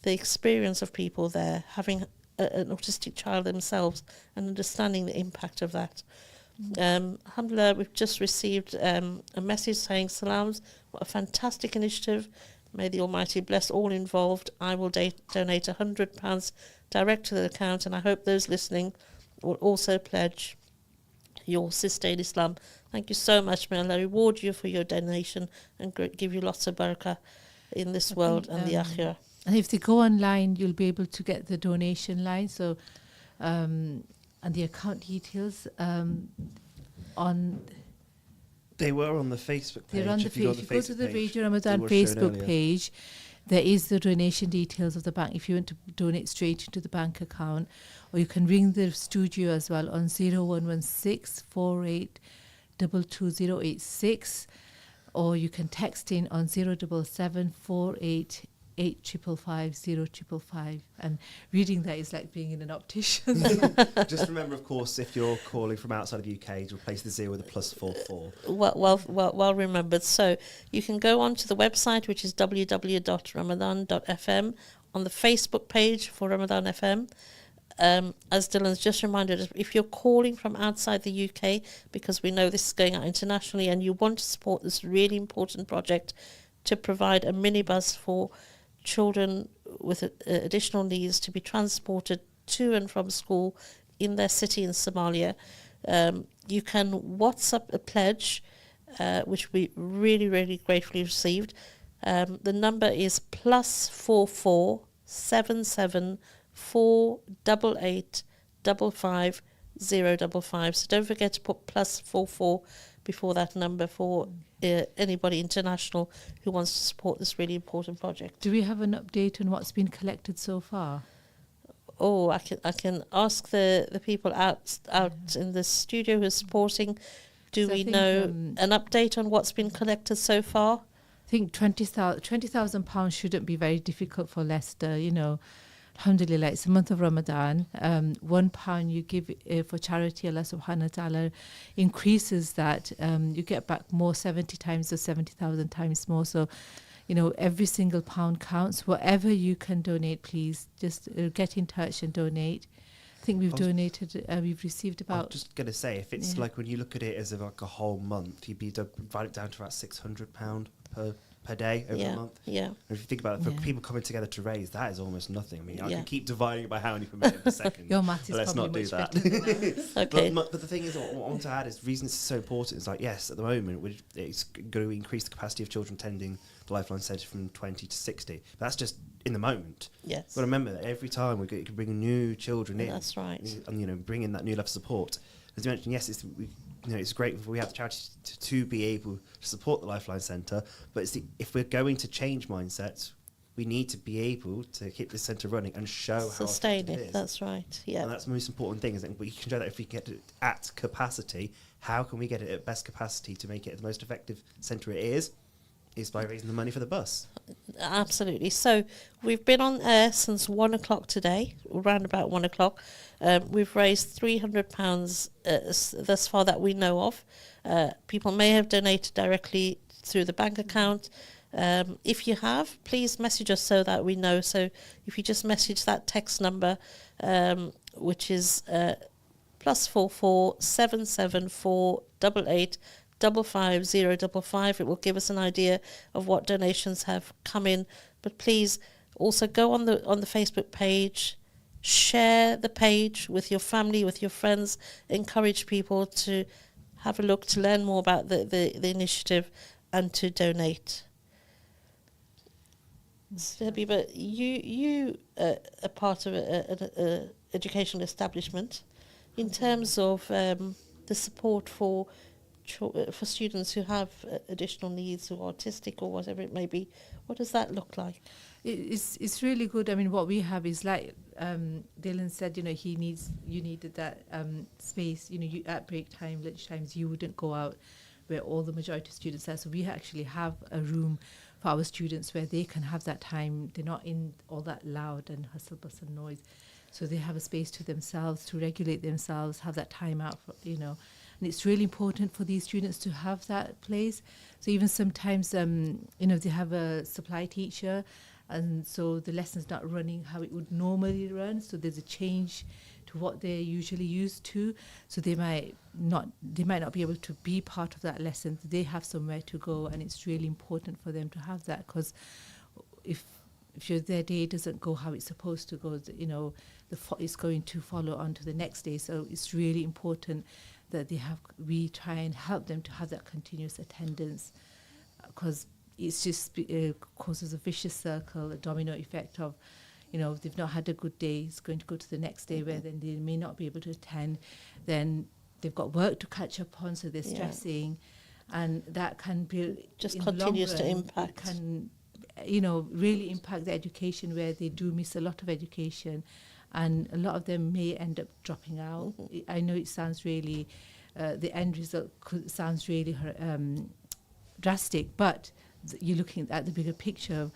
the experience of people there, having an autistic child themselves and understanding the impact of that. Alhamdulillah, we've just received a message saying salams What a fantastic initiative. May the Almighty bless all involved. I will donate £100 direct to the account, and I hope those listening will also pledge your sister in Islam. Thank you so much. May Allah reward you for your donation and give you lots of barakah in this world and the akhirah. And if they go online, you'll be able to get the donation line. So, and the account details on. They were on the Facebook page. They're on the If you If you go to the Radio Ramadan they were shown Facebook earlier. page, there is the donation details of the bank if you want to donate straight into the bank account, or you can ring the studio as well on 0116 48 22086, or you can text in on 077 48 8555055. And reading that is like being in an optician. Just remember, of course, if you're calling from outside of the UK, to replace the 0 with a +44. Well remembered. So you can go on to the website, which is www.ramadan.fm, on the Facebook page for Ramadan FM. As Dylan's just reminded us, if you're calling from outside the UK, because we know this is going out internationally, and you want to support this really important project to provide a minibus for children with additional needs to be transported to and from school in their city in Somalia, you can WhatsApp a pledge, which we really, really gratefully received. The number is +44 77 488 55 055. So don't forget to put +44 before that number for anybody international who wants to support this really important project. Do we have an update on what's been collected so far? Oh, I can ask the people out in the studio who are supporting. Do we know an update on what's been collected so far? I think £20,000 shouldn't be very difficult for Leicester, you know. Alhamdulillah, it's the month of Ramadan. £1 you give for charity, Allah subhanahu wa ta'ala increases that. You get back more, 70 times or 70,000 times more. So, you know, every single pound counts. Whatever you can donate, please, just get in touch and donate. I think we've donated, we've received about... I'm just going to say, if it's like when you look at it as like a whole month, you'd be divide it down to about £600 per day over the month. Yeah. And if you think about it, for people coming together to raise, that is almost nothing. I mean, I can keep dividing it by how many per minute per second. Your math is let's probably not do much that. better than ours. Okay. But the thing is, what I want to add is the reason this is so important is like, yes, at the moment, it's going to increase the capacity of children attending the Lifeline Centre from 20 to 60. But that's just in the moment. Yes. But remember that every time we can bring new children in. That's right. And, you know, bring in that new level of support. As you mentioned, yes, it's great if we have the charity to be able to support the Lifeline Centre, but if we're going to change mindsets, we need to be able to keep this centre running and show sustain how effective it is. That's right. Yeah. And that's the most important thing, is that we can show that if we get it at capacity, how can we get it at best capacity to make it the most effective centre it is by raising the money for the bus. Absolutely. So we've been on air since 1 o'clock today, around about 1 o'clock. We've raised £300 thus far that we know of. People may have donated directly through the bank account. If you have, please message us so that we know. So if you just message that text number, which is +44 774 88 55055, it will give us an idea of what donations have come in. But please also go on the Facebook page, share the page with your family, with your friends, encourage people to have a look, to learn more about the initiative and to donate. So, Habiba, you are part of an educational establishment. In terms of the support for students who have additional needs, who are autistic or whatever it may be, what does that look like? It's really good. I mean, what we have is like Dylan said, you know, you needed that space. You know, at break time, lunch times, you wouldn't go out where all the majority of students are. So we actually have a room for our students where they can have that time. They're not in all that loud and hustle bustle noise. So they have a space to themselves, to regulate themselves, have that time out, for, you know. and it's really important for these students to have that place. So even sometimes, they have a supply teacher, and so the lesson's not running how it would normally run. So there's a change to what they're usually used to. So they might not be able to be part of that lesson. They have somewhere to go, and it's really important for them to have that, because if their day doesn't go how it's supposed to go, it's going to follow on to the next day. So it's really important that we try and help them to have that continuous attendance, because it's just causes a vicious circle, a domino effect of, if they've not had a good day, it's going to go to the next day where then they may not be able to attend. Then they've got work to catch up on, so they're stressing, and that can be Just in continues the to long run, impact. It can, really impact the education, where they do miss a lot of education, and a lot of them may end up dropping out. I know it sounds really, the end result sounds really drastic, but you're looking at the bigger picture.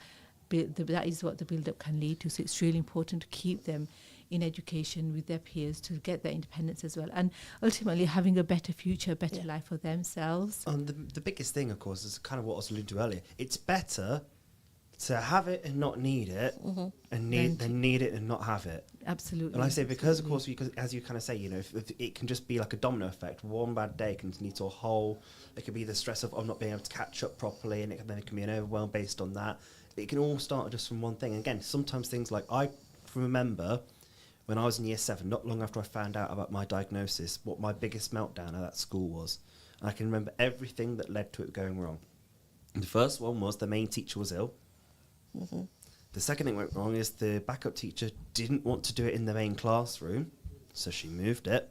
That is what the build-up can lead to. So it's really important to keep them in education with their peers, to get their independence as well, and ultimately having a better future, a better life for themselves. And the biggest thing, of course, is kind of what I was alluding to earlier. It's better to have it and not need it, and need it and not have it. Absolutely. And I say because, of course, as you kind of say, if it can just be like a domino effect. One bad day can lead to a whole. It could be the stress of not being able to catch up properly, and then it can be an overwhelm based on that. It can all start just from one thing. Again, sometimes things like I remember when I was in year 7, not long after I found out about my diagnosis, what my biggest meltdown at that school was. And I can remember everything that led to it going wrong. And the first one was the main teacher was ill. The second thing that went wrong is the backup teacher didn't want to do it in the main classroom, so she moved it.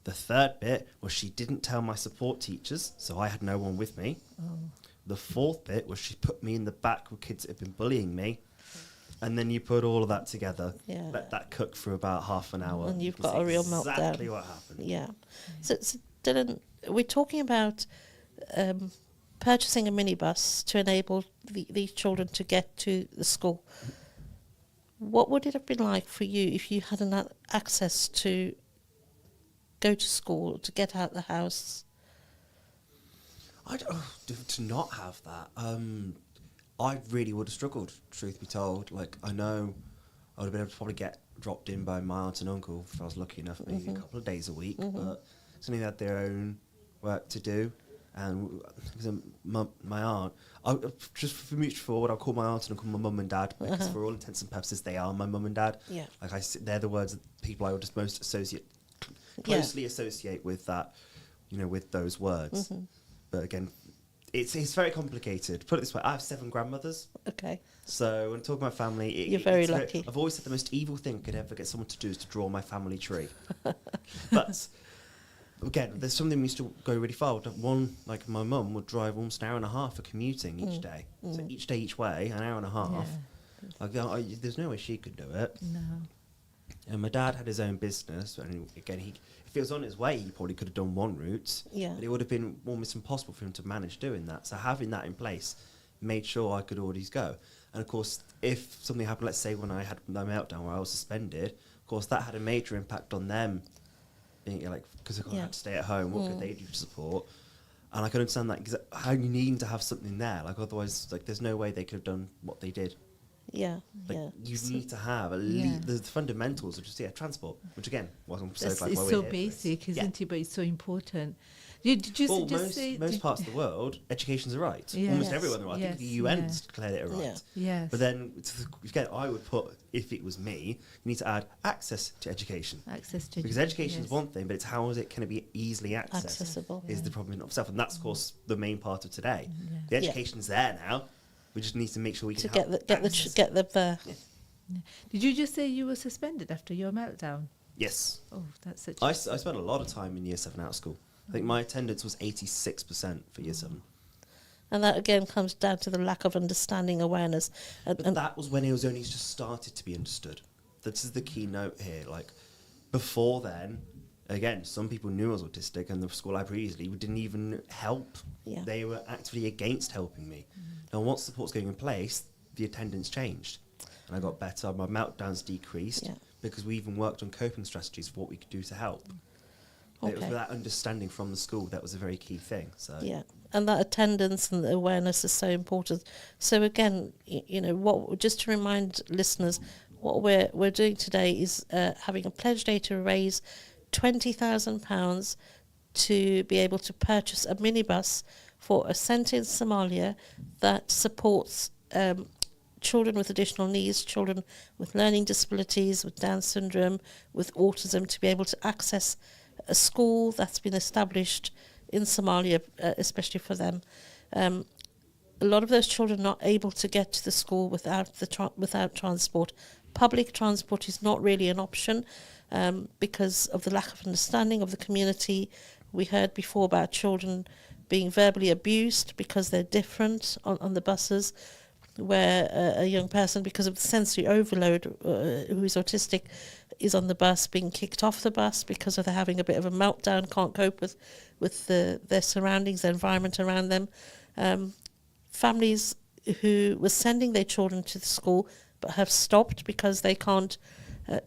The third bit was she didn't tell my support teachers, so I had no one with me. The fourth bit was she put me in the back with kids that had been bullying me. And then you put all of that together, let that cook for about half an hour. And you've got a real meltdown. Exactly what happened. Yeah. So Dylan, we're talking about purchasing a minibus to enable these children to get to the school. What would it have been like for you if you hadn't had access to go to school, to get out the house? To not have that, I really would have struggled, truth be told. Like, I know I would have been able to probably get dropped in by my aunt and uncle if I was lucky enough, maybe a couple of days a week, but something they had their own work to do. And my aunt, just for mutual forward, I'll call my aunt and uncle my mum and dad, because for all intents and purposes, they are my mum and dad. Yeah. Like, they're the words of the people I would just most closely associate with that, with those words. But again, it's very complicated. Put it this way, I have 7 grandmothers. Okay. So when talking about family, you're very lucky. I've always said the most evil thing I could ever get someone to do is to draw my family tree. But again, there's something we used to go really far. One, like my mum would drive almost an hour and a half for commuting each day. So each day, each way, an hour and a half. Yeah. Like, there's no way she could do it. No. And my dad had his own business, and again, if he was on his way, he probably could have done one route. Yeah. But it would have been almost impossible for him to manage doing that. So having that in place made sure I could always go. And of course, if something happened, let's say when I had my meltdown where I was suspended, of course that had a major impact on them, being like, because I had to stay at home. What could they do to support? And I can understand that, because how you need to have something there. Like, otherwise, like, there's no way they could have done what they did. Yeah, Like, you need to have the fundamentals of just transport, which again, I'm so glad It's we're so here. basic, isn't it? But it's so important. Did you Well, just say most parts of the world, education's a right. Yes. Almost everywhere in the world. I think Yes. the UN's declared it a right. Yeah. Yes. But then, again, I would put, if it was me, you need to add access to education. access to Because education is one thing, but it's how can it be easily accessed Accessible. is the problem in itself. And that's, of course, the main part of today. Yeah. The education's there now. We just need to make sure we To can get help them there. Did you just say you were suspended after your meltdown? Yes. Oh, that's such. I spent a lot of time in year 7 out of school. I think my attendance was 86% for year 7. And that again comes down to the lack of understanding, awareness. But that was when it was only just started to be understood. This is the key note here. Like, before then, again, some people knew I was autistic, and the school I previously didn't even help. Yeah. They were actively against helping me. Now, once support's going in place, the attendance changed. And I got better. My meltdowns decreased because we even worked on coping strategies for what we could do to help. It was Okay. that understanding from the school that was a very key thing. So Yeah, and that attendance and the awareness is so important. So again, you know, what just to remind listeners, what we're doing today is having a pledge day to raise £20,000 to be able to purchase a minibus for a centre in Somalia that supports children with additional needs, children with learning disabilities, with Down syndrome, with autism, to be able to access a school that's been established in Somalia, especially for them. A lot of those children are not able to get to the school without without transport. Public transport is not really an option because of the lack of understanding of the community. We heard before about children being verbally abused because they're different on the buses, where a young person, because of the sensory overload, who is autistic, is on the bus being kicked off the bus because of they're having a bit of a meltdown, can't cope with their surroundings, the environment around them. Families who were sending their children to the school but have stopped because they can't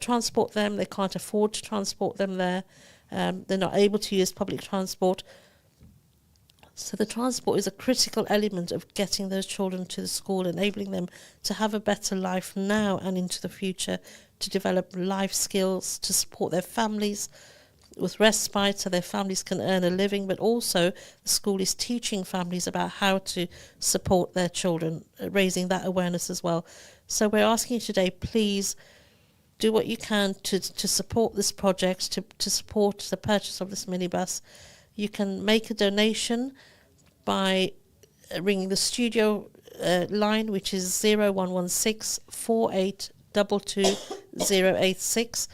transport them, they can't afford to transport them there, they're not able to use public transport. So the transport is a critical element of getting those children to the school, enabling them to have a better life now and into the future, to develop life skills, to support their families with respite so their families can earn a living, but also the school is teaching families about how to support their children, raising that awareness as well. So we're asking you today, please do what you can to support this project, to support the purchase of this minibus. You can make a donation by ringing the studio line, which is 0116 4822 086.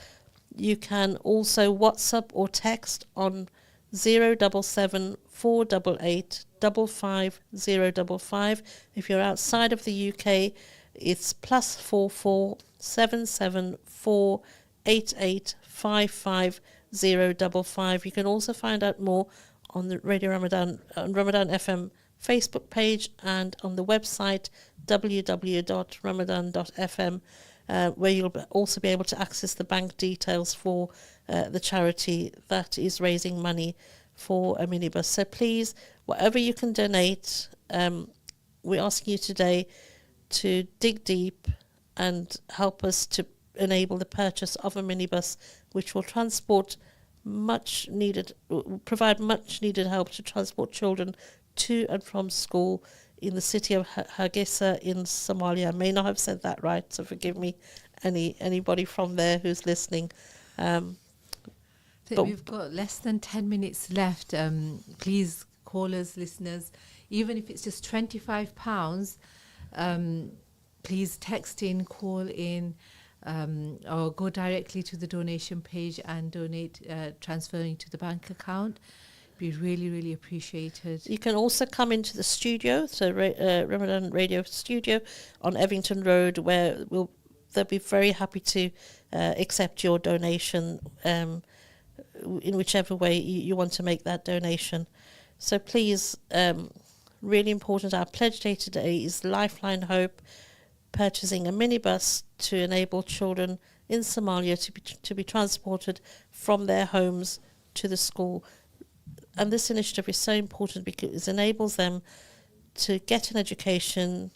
You can also WhatsApp or text on 077 488 55055. If you're outside of the UK, it's +44 774 88 55055. You can also find out more on the Radio Ramadan, Ramadan FM Facebook page, and on the website www.ramadan.fm, where you'll also be able to access the bank details for the charity that is raising money for a minibus. So please, whatever you can donate, we're asking you today to dig deep and help us to enable the purchase of a minibus, which will provide much needed help to transport children to and from school in the city of Hargeisa in Somalia. I may not have said that right, so forgive me, anybody from there who's listening. So we've got less than 10 minutes left. Please, callers, listeners, even if it's just £25, please text in, call in, or go directly to the donation page and donate, transferring to the bank account. Be really, really appreciated. You can also come into the studio, so Ramadan Radio Studio on Evington Road, where they'll be very happy to accept your donation in whichever way you want to make that donation. So please, really important, our pledge day today is Lifeline Hope, purchasing a minibus to enable children in Somalia to be transported from their homes to the school. And this initiative is so important because it enables them to get an education,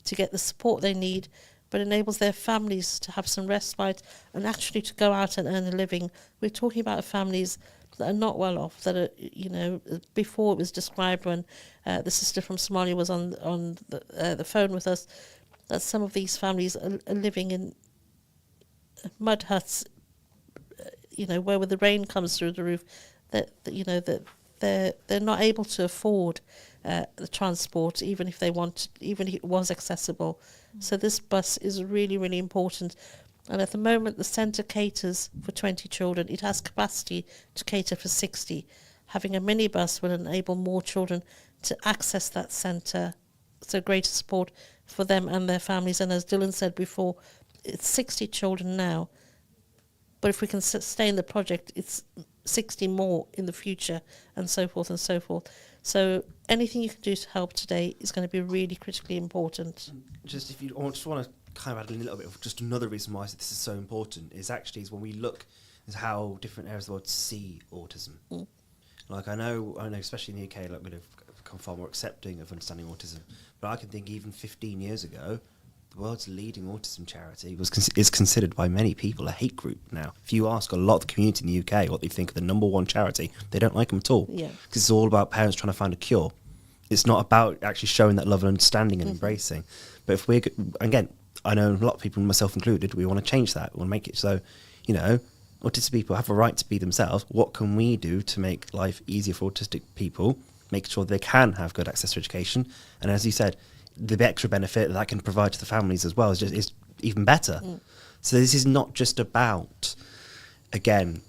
to get the support they need, but enables their families to have some respite and actually to go out and earn a living. We're talking about families that are not well off, that are, before it was described when the sister from Somalia was on the phone with us, that some of these families are living in mud huts, where when the rain comes through the roof, that they're not able to afford the transport, even if they want, even if it was accessible. So this bus is really, really important. And at the moment, the centre caters for 20 children. It has capacity to cater for 60. Having a minibus will enable more children to access that centre. So greater support for them and their families. And as Dylan said before, it's 60 children now. But if we can sustain the project, it's 60 more in the future, and so forth and so forth. So anything you can do to help today is going to be really critically important. Just want to kind of add a little bit of just another reason why this is so important is when we look is how different areas of the world see autism. Like I know, especially in the UK, like we've become far more accepting of understanding autism. But I can think even 15 years ago, the world's leading autism charity is considered by many people a hate group now. If you ask a lot of the community in the UK what they think of the number one charity, they don't like them at all. Yeah. Because it's all about parents trying to find a cure. It's not about actually showing that love and understanding and embracing. But if we're, again, I know a lot of people, myself included, we want to change that. We want to make it so, you know, autistic people have a right to be themselves. What can we do to make life easier for autistic people, make sure they can have good access to education? And as you said, the extra benefit that can provide to the families as well is even better. So this is not just about, again,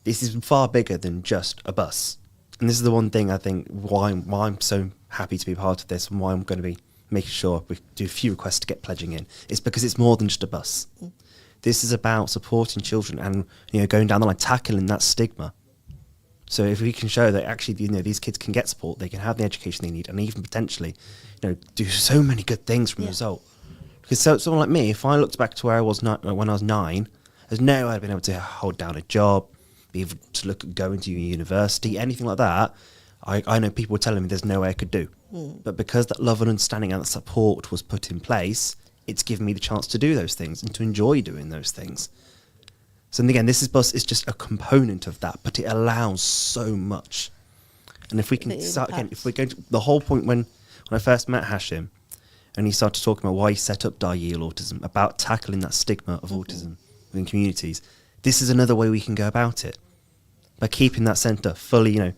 this is far bigger than just a bus. And this is the one thing I think why I'm so happy to be part of this and why I'm going to be making sure we do a few requests to get pledging in. It's because it's more than just a bus. This is about supporting children and, you know, going down the line, tackling that stigma. So if we can show that actually, you know, these kids can get support, they can have the education they need, and even potentially, you know, do so many good things from the result. Because someone like me, if I looked back to where I was when I was 9, there's no way I'd been able to hold down a job, be able to look at going to university, anything like that. I know people were telling me there's no way I could do. But because that love and understanding and that support was put in place, it's given me the chance to do those things and to enjoy doing those things. So and again, this is just a component of that, but it allows so much. And if we can start again, if we're going to the whole point when I first met Hashim, and he started talking about why he set up Daryeel Autism, about tackling that stigma of autism within communities, this is another way we can go about it. By keeping that centre fully, you know,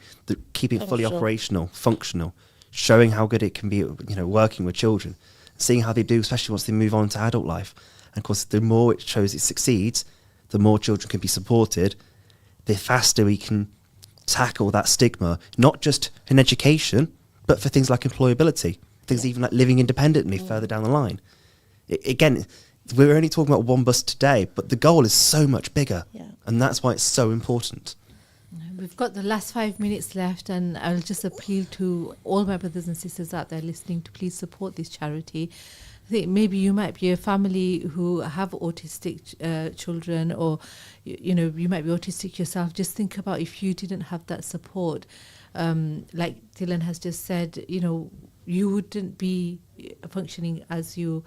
keeping it fully operational, functional, showing how good it can be, you know, working with children, seeing how they do, especially once they move on to adult life. And of course, the more it shows it succeeds, the more children can be supported, the faster we can tackle that stigma, not just in education, but for things like employability, things even like living independently further down the line. Again, we're only talking about one bus today, but the goal is so much bigger. And that's why it's so important. We've got the last 5 minutes left, and I'll just appeal to all my brothers and sisters out there listening to please support this charity. I think maybe you might be a family who have autistic children, or you know, you might be autistic yourself. Just think about if you didn't have that support. Like Dylan has just said, you know, you wouldn't be functioning as you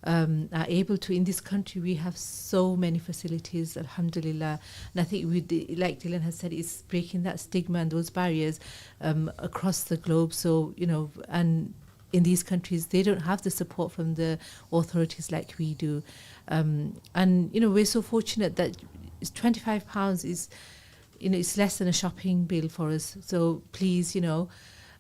are able to. In this country, we have so many facilities, alhamdulillah. And I think like Dylan has said, it's breaking that stigma and those barriers across the globe. So, you know, and in these countries, they don't have the support from the authorities like we do. And, you know, we're so fortunate that it's £25 is, you know, it's less than a shopping bill for us. So please, you know,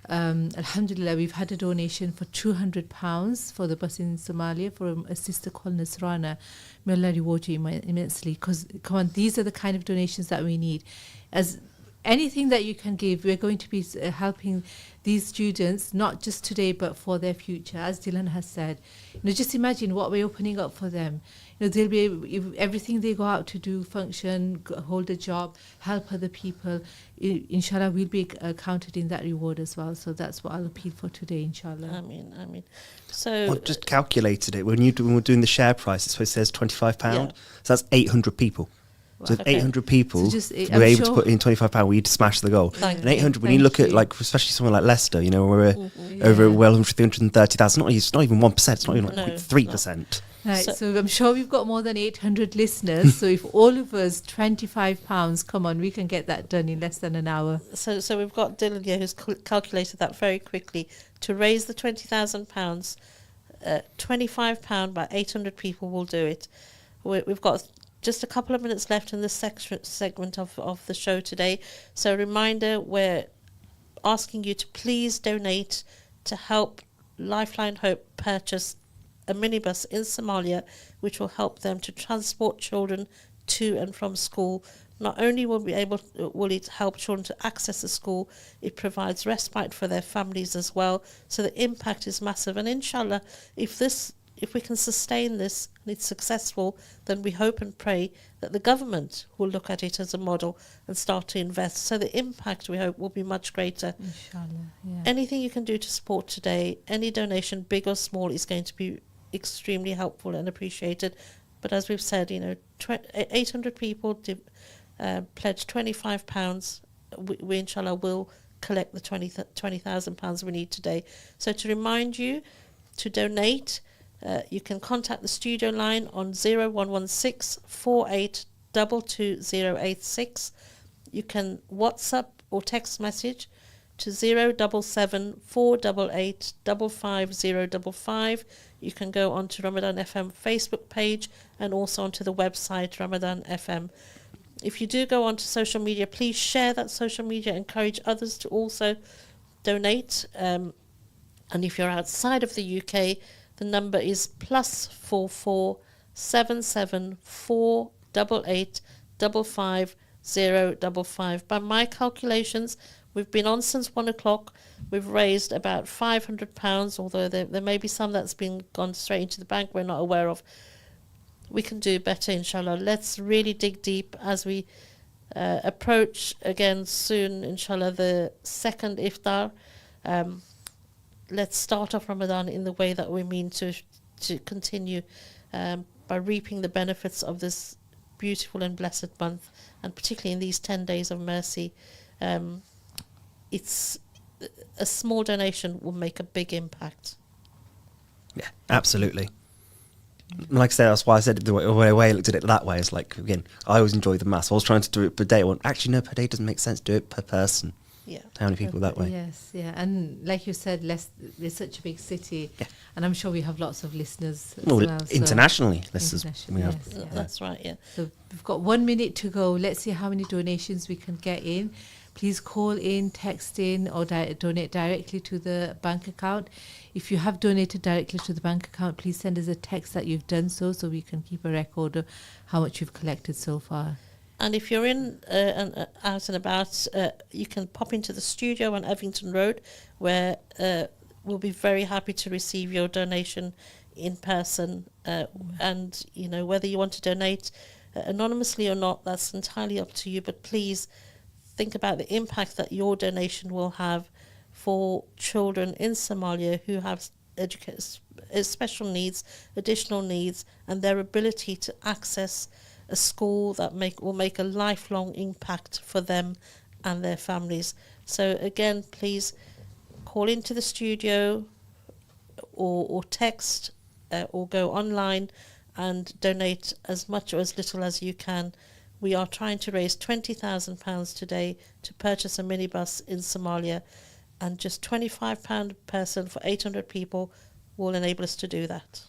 alhamdulillah, we've had a donation for £200 for the bus in Somalia from a sister called Nasrana. May Allah reward you immensely, because, come on, these are the kind of donations that we need. As anything that you can give, we're going to be helping these students, not just today, but for their future. As Dylan has said, you know, just imagine what we're opening up for them. You know, they'll be if everything they go out to do, function, hold a job, help other people. Inshallah, we'll be counted in that reward as well. So that's what I'll appeal for today, inshallah. I mean. So I just calculated it. When we're doing the share price, it says £25. So that's 800 people. So if 800 people were able to put in £25, we'd smash the goal. And 800, when you look at, like, especially somewhere like Leicester, you know, where we're over well over 330,000, it's not even 1%, it's not even like 3%. Right, so I'm sure we've got more than 800 listeners. So if all of us, £25, come on, we can get that done in less than an hour. So we've got Dylan here who's calculated that very quickly. To raise the £20,000, £25 by 800 people will do it. We've got just a couple of minutes left in this segment of the show today. So a reminder, we're asking you to please donate to help Lifeline Hope purchase a minibus in Somalia, which will help them to transport children to and from school. Not only will it help children to access the school, it provides respite for their families as well. So the impact is massive. And inshallah, if we can sustain this and it's successful, then we hope and pray that the government will look at it as a model and start to invest. So the impact, we hope, will be much greater. Inshallah, yeah. Anything you can do to support today, any donation, big or small, is going to be extremely helpful and appreciated. But as we've said, 800 people pledged £25. We inshallah will collect the £20,000 we need today. So to remind you to donate, you can contact the studio line on 0116 4822 You can WhatsApp or text message to 077 488 55055. You can go onto Ramadan FM Facebook page and also onto the website Ramadan FM. If you do go onto social media, please share that social media, encourage others to also donate. And if you're outside of the UK, the number is +44 77 488 55055. By my calculations, we've been on since 1 o'clock. We've raised about £500, although there may be some that's been gone straight into the bank we're not aware of. We can do better, inshallah. Let's really dig deep as we approach again soon, inshallah, the second iftar. Let's start off Ramadan in the way that we mean to continue, by reaping the benefits of this beautiful and blessed month, and particularly in these 10 days of mercy. It's a small donation will make a big impact. Yeah, absolutely. Like I said, that's why I said the way I looked at it that way is like, again, I always enjoy the maths. I was trying to do it per day. I went, actually, no, per day doesn't make sense. Do it per person. Yeah. How many people that way? Yes, yeah. And like you said, it's such a big city. Yeah. And I'm sure we have lots of listeners as Well, well. internationally, Internationally, yes, yeah. That's right, yeah. So we've got 1 minute to go. Let's see how many donations we can get in. Please call in, text in, or donate directly to the bank account. If you have donated directly to the bank account, please send us a text that you've done so we can keep a record of how much you've collected so far. And if you're in out and about, you can pop into the studio on Evington Road, where we'll be very happy to receive your donation in person. And, whether you want to donate anonymously or not, that's entirely up to you. But please think about the impact that your donation will have for children in Somalia who have special needs, additional needs, and their ability to access a school that will make a lifelong impact for them and their families. So again, please call into the studio or text or go online and donate as much or as little as you can. We are trying to raise £20,000 today to purchase a minibus in Somalia, and just £25 a person for 800 people will enable us to do that.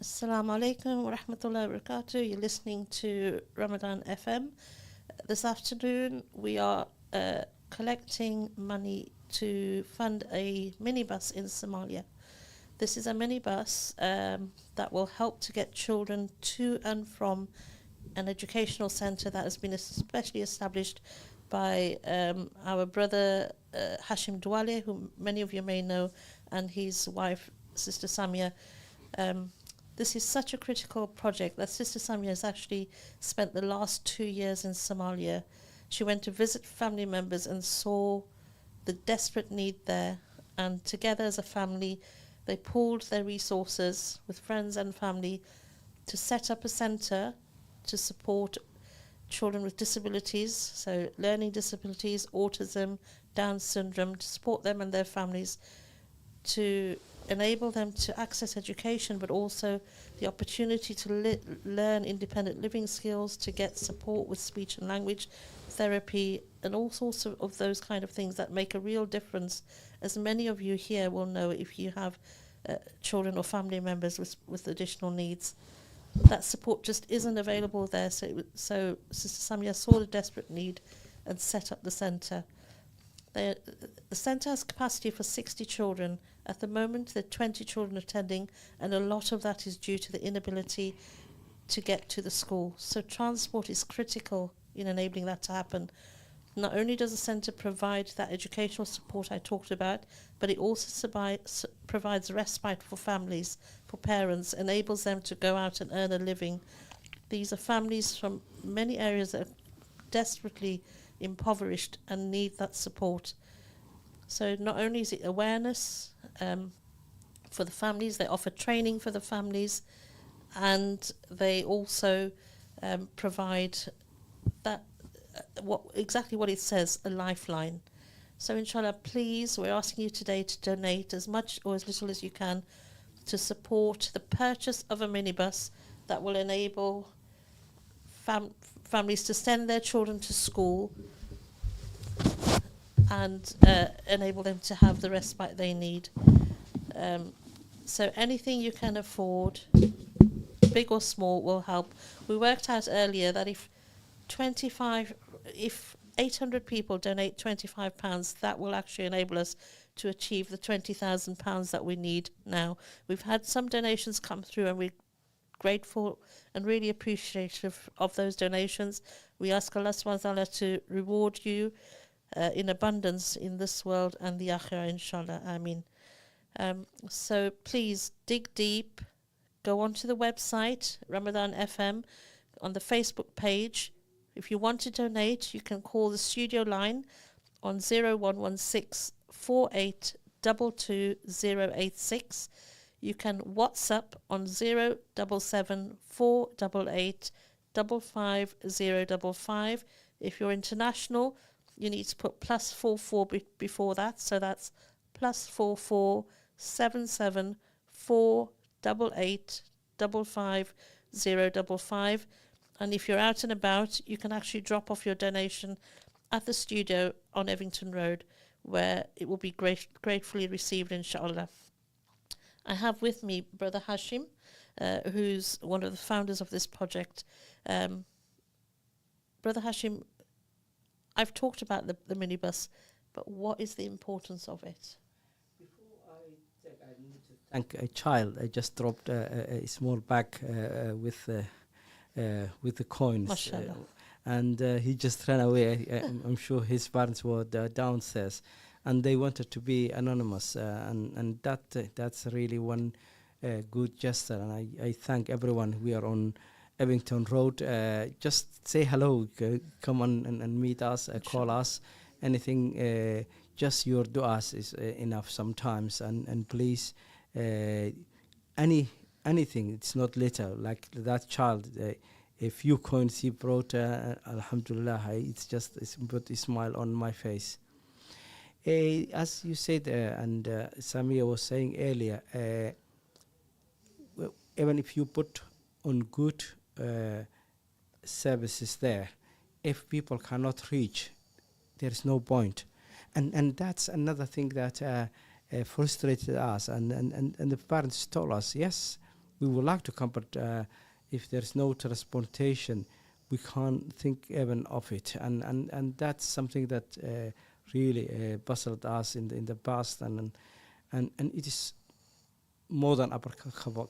Assalamu alaikum wa rahmatullahi wa barakatuh. You're listening to Ramadan FM. This afternoon we are collecting money to fund a minibus in Somalia. This is a minibus that will help to get children to and from an educational centre that has been especially established by our brother Hashim Douale, who many of you may know, and his wife, Sister Samia. This is such a critical project that Sister Samia has actually spent the last 2 years in Somalia. She went to visit family members and saw the desperate need there, and together as a family they pooled their resources with friends and family to set up a centre to support children with disabilities, so learning disabilities, autism, Down syndrome, to support them and their families, to enable them to access education, but also the opportunity to learn independent living skills, to get support with speech and language therapy, and all sorts of those kind of things that make a real difference, as many of you here will know if you have children or family members with additional needs. That support just isn't available there, so Sister Samia saw the desperate need and set up the centre. The centre has capacity for 60 children. At the moment, there are 20 children attending, and a lot of that is due to the inability to get to the school. So transport is critical in enabling that to happen. Not only does the centre provide that educational support I talked about, but it also provides respite for families, for parents, enables them to go out and earn a living. These are families from many areas that are desperately impoverished and need that support. So not only is it awareness for the families, they offer training for the families, and they also provide that exactly what it says, a lifeline. So inshallah, please, we're asking you today to donate as much or as little as you can to support the purchase of a minibus that will enable families to send their children to school and enable them to have the respite they need. So anything you can afford, big or small, will help. We worked out earlier that if 800 people donate £25, that will actually enable us to achieve the £20,000 that we need now. We've had some donations come through, and we're grateful and really appreciative of those donations. We ask Allah subhanahu wa ta'ala to reward you in abundance in this world and the akhirah, inshallah. Ameen. So please dig deep, go onto the website, Ramadan FM, on the Facebook page. If you want to donate, you can call the studio line on 0116 4822 You can WhatsApp on 077 488 55055. If you're international, you need to put +44 before that, so that's +44 77 488 55055. And if you're out and about, you can actually drop off your donation at the studio on Evington Road, where it will be gratefully received, inshallah. I have with me Brother Hashim, who's one of the founders of this project. Brother Hashim, I've talked about the minibus, but what is the importance of it? Before I need to thank a child. I just dropped a small bag with the coins, and he just ran away. I'm sure his parents were downstairs, and they wanted to be anonymous, and that's really one good gesture. And I thank everyone. We are on Evington Road. Just say hello. Come on and meet us. Call us. Anything. Just your du'as is enough sometimes. And please, anything. It's not little. Like that child. A few coins he brought. Alhamdulillah. It's put a smile on my face. As you said, and Samia was saying earlier, even if you put on good services there, if people cannot reach, there's no point. And that's another thing that frustrated us. And the parents told us, yes, we would like to come, but if there's no transportation, we can't think even of it. And that's something that really puzzled us in the past, and it is more than upper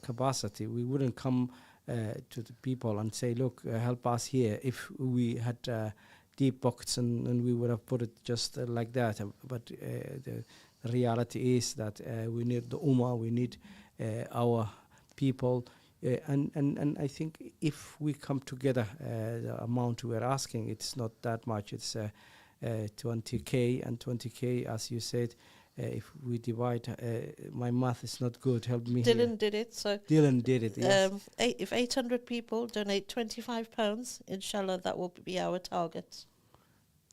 capacity. We wouldn't come to the people and say, look, help us here, if we had deep pockets and we would have put it just like that. But the reality is that we need the Ummah, we need our people. And I think if we come together, the amount we're asking, it's not that much. It's 20K, and 20K, as you said, if we divide, my math is not good. Help me. Dylan did it. So Dylan did it. Yes. If 800 people donate £25, inshallah, that will be our target.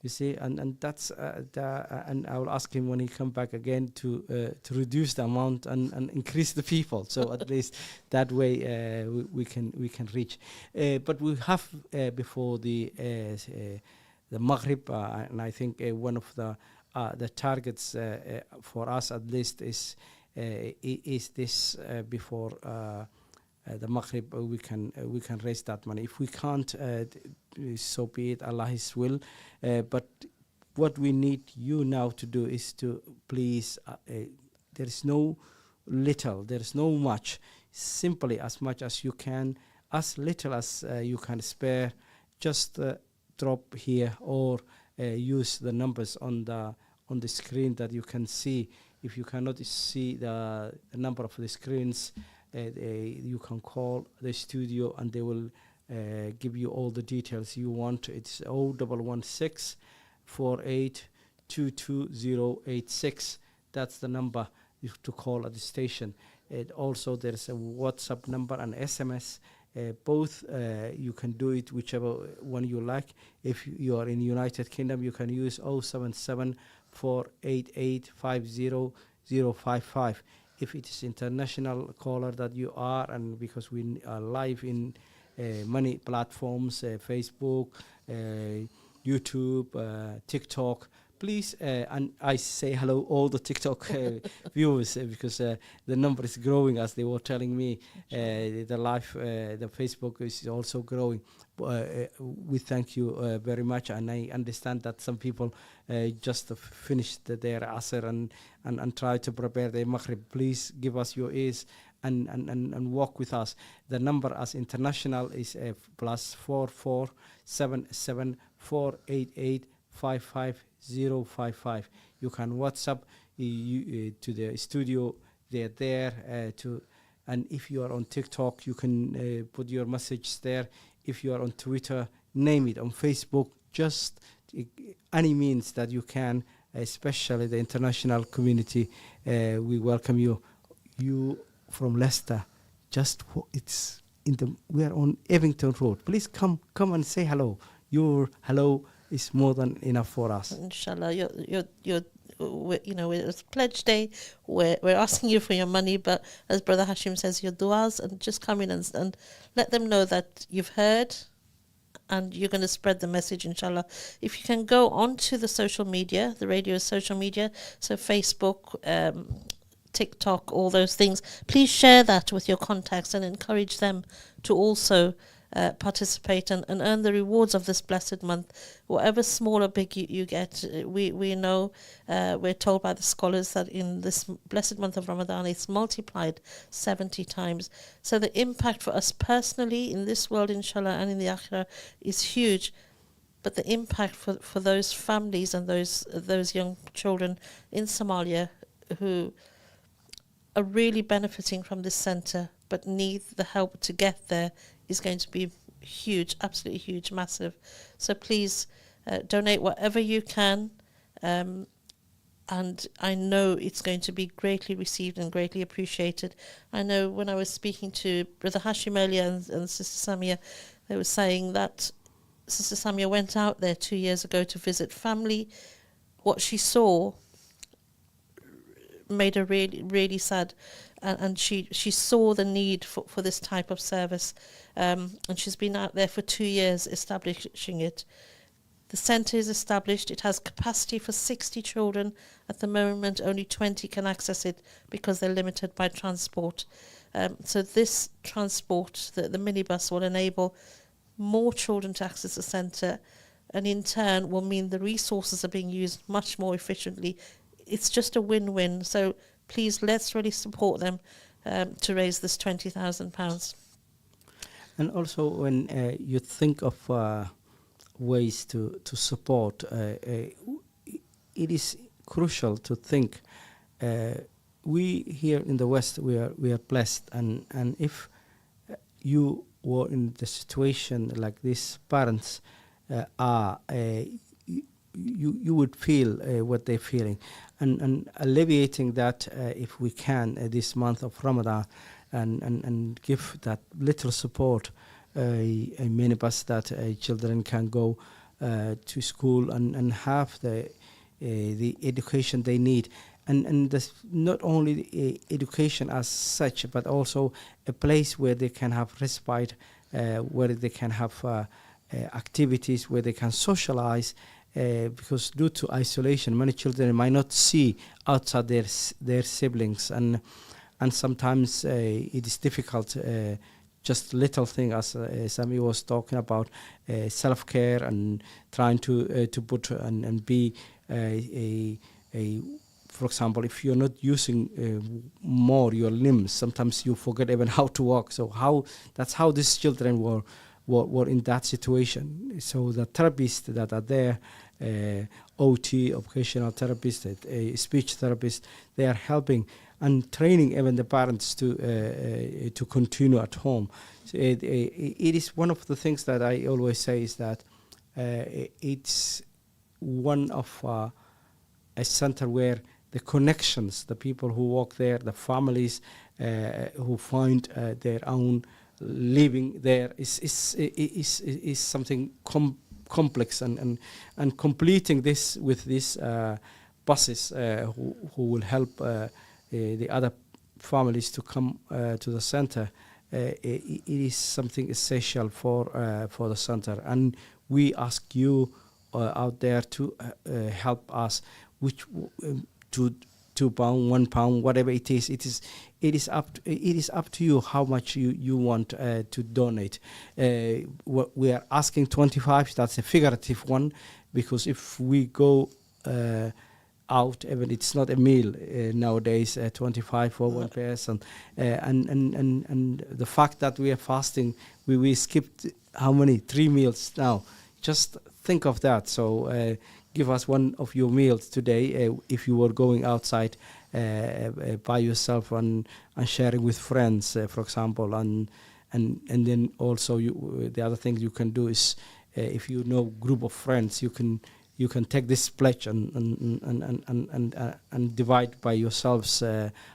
You see, and that's and I will ask him when he come back again to reduce the amount and increase the people. So at least that way we can reach. But we have before the Maghrib, and I think one of the targets for us at least is this before the Maghrib. We can raise that money. If we can't, so be it. Allah's will. But what we need you now to do is to please. There is no little. There is no much. Simply as much as you can, as little as you can spare. Just drop here or use the numbers on the screen that you can see. If you cannot see the number of the screens, you can call the studio and they will give you all the details you want. It's 0116 48 22086. That's the number to call at the station. Also, there's a WhatsApp number and SMS. Both you can do it whichever one you like. If you are in United Kingdom, you can use 077 488 50055. If it is international caller that you are, and because we are live in many platforms, Facebook, YouTube, TikTok, please, and I say hello all the TikTok viewers because the number is growing, as they were telling me. The live, the Facebook is also growing. We thank you very much, and I understand that some people just finished their Asr and try to prepare their Maghrib. Please give us your ears and walk with us. The number as international is +44 77 488 55055. You can WhatsApp to the studio. They're there and if you are on TikTok, you can put your message there. If you are on Twitter, name it. On Facebook, just any means that you can, especially the international community. We welcome you. You from Leicester, it's we are on Evington Road. Please come and say hello. Your hello is more than enough for us. Inshallah, it's Pledge Day. We're asking you for your money, but as Brother Hashim says, your du'as, and just come in and let them know that you've heard and you're going to spread the message, inshallah. If you can go onto the social media, the radio is social media, so Facebook, TikTok, all those things, please share that with your contacts and encourage them to also participate and earn the rewards of this blessed month. Whatever small or big you get, we know, we're told by the scholars that in this blessed month of Ramadan it's multiplied 70 times. So the impact for us personally in this world, inshallah, and in the akhirah is huge. But the impact for those families and those young children in Somalia who are really benefiting from this centre but need the help to get there is going to be huge, absolutely huge, massive. So please donate whatever you can, and I know it's going to be greatly received and greatly appreciated. I know when I was speaking to Brother Hashim earlier and Sister Samia, they were saying that Sister Samia went out there 2 years ago to visit family. What she saw made her really, really sad, and she saw the need for this type of service, and she's been out there for 2 years establishing it. The centre is established. It has capacity for 60 children. At the moment, only 20 can access it because they're limited by transport. So this transport, the minibus, will enable more children to access the centre, and in turn will mean the resources are being used much more efficiently. It's just a win-win. So please, let's really support them to raise this £20,000. And also, when you think of ways to support, it is crucial to think. We here in the West, we are blessed, and if you were in the situation like these parents are, you would feel what they're feeling, and alleviating that if we can this month of Ramadan, and give that little support, a minibus that children can go to school and have the education they need. And this not only the education as such, but also a place where they can have respite, where they can have activities, where they can socialize, because due to isolation, many children might not see outside their siblings, and sometimes it is difficult. Just little thing, as Sami was talking about, self-care and trying to put and be a for example, if you're not using more your limbs, sometimes you forget even how to walk. So that's how these children were in that situation. So the therapists that are there, OT, occupational therapists, speech therapists, they are helping and training even the parents to continue at home. So it is one of the things that I always say is that it's one of a center where the connections, the people who work there, the families who find their own living there is something complex, and completing this with these buses who will help the other families to come to the center. It is something essential for the center, and we ask you out there to help us, which to £2, £1, whatever it is. It is up to you how much you want to donate. We are asking 25. That's a figurative one, because if we go out, even it's not a meal nowadays. 25 for one person, and the fact that we are fasting, we skipped how many 3 meals now. Just think of that. So give us one of your meals today if you were going outside by yourself and sharing with friends, for example, and then also the other thing you can do is if you know group of friends, you can take this pledge and divide by yourselves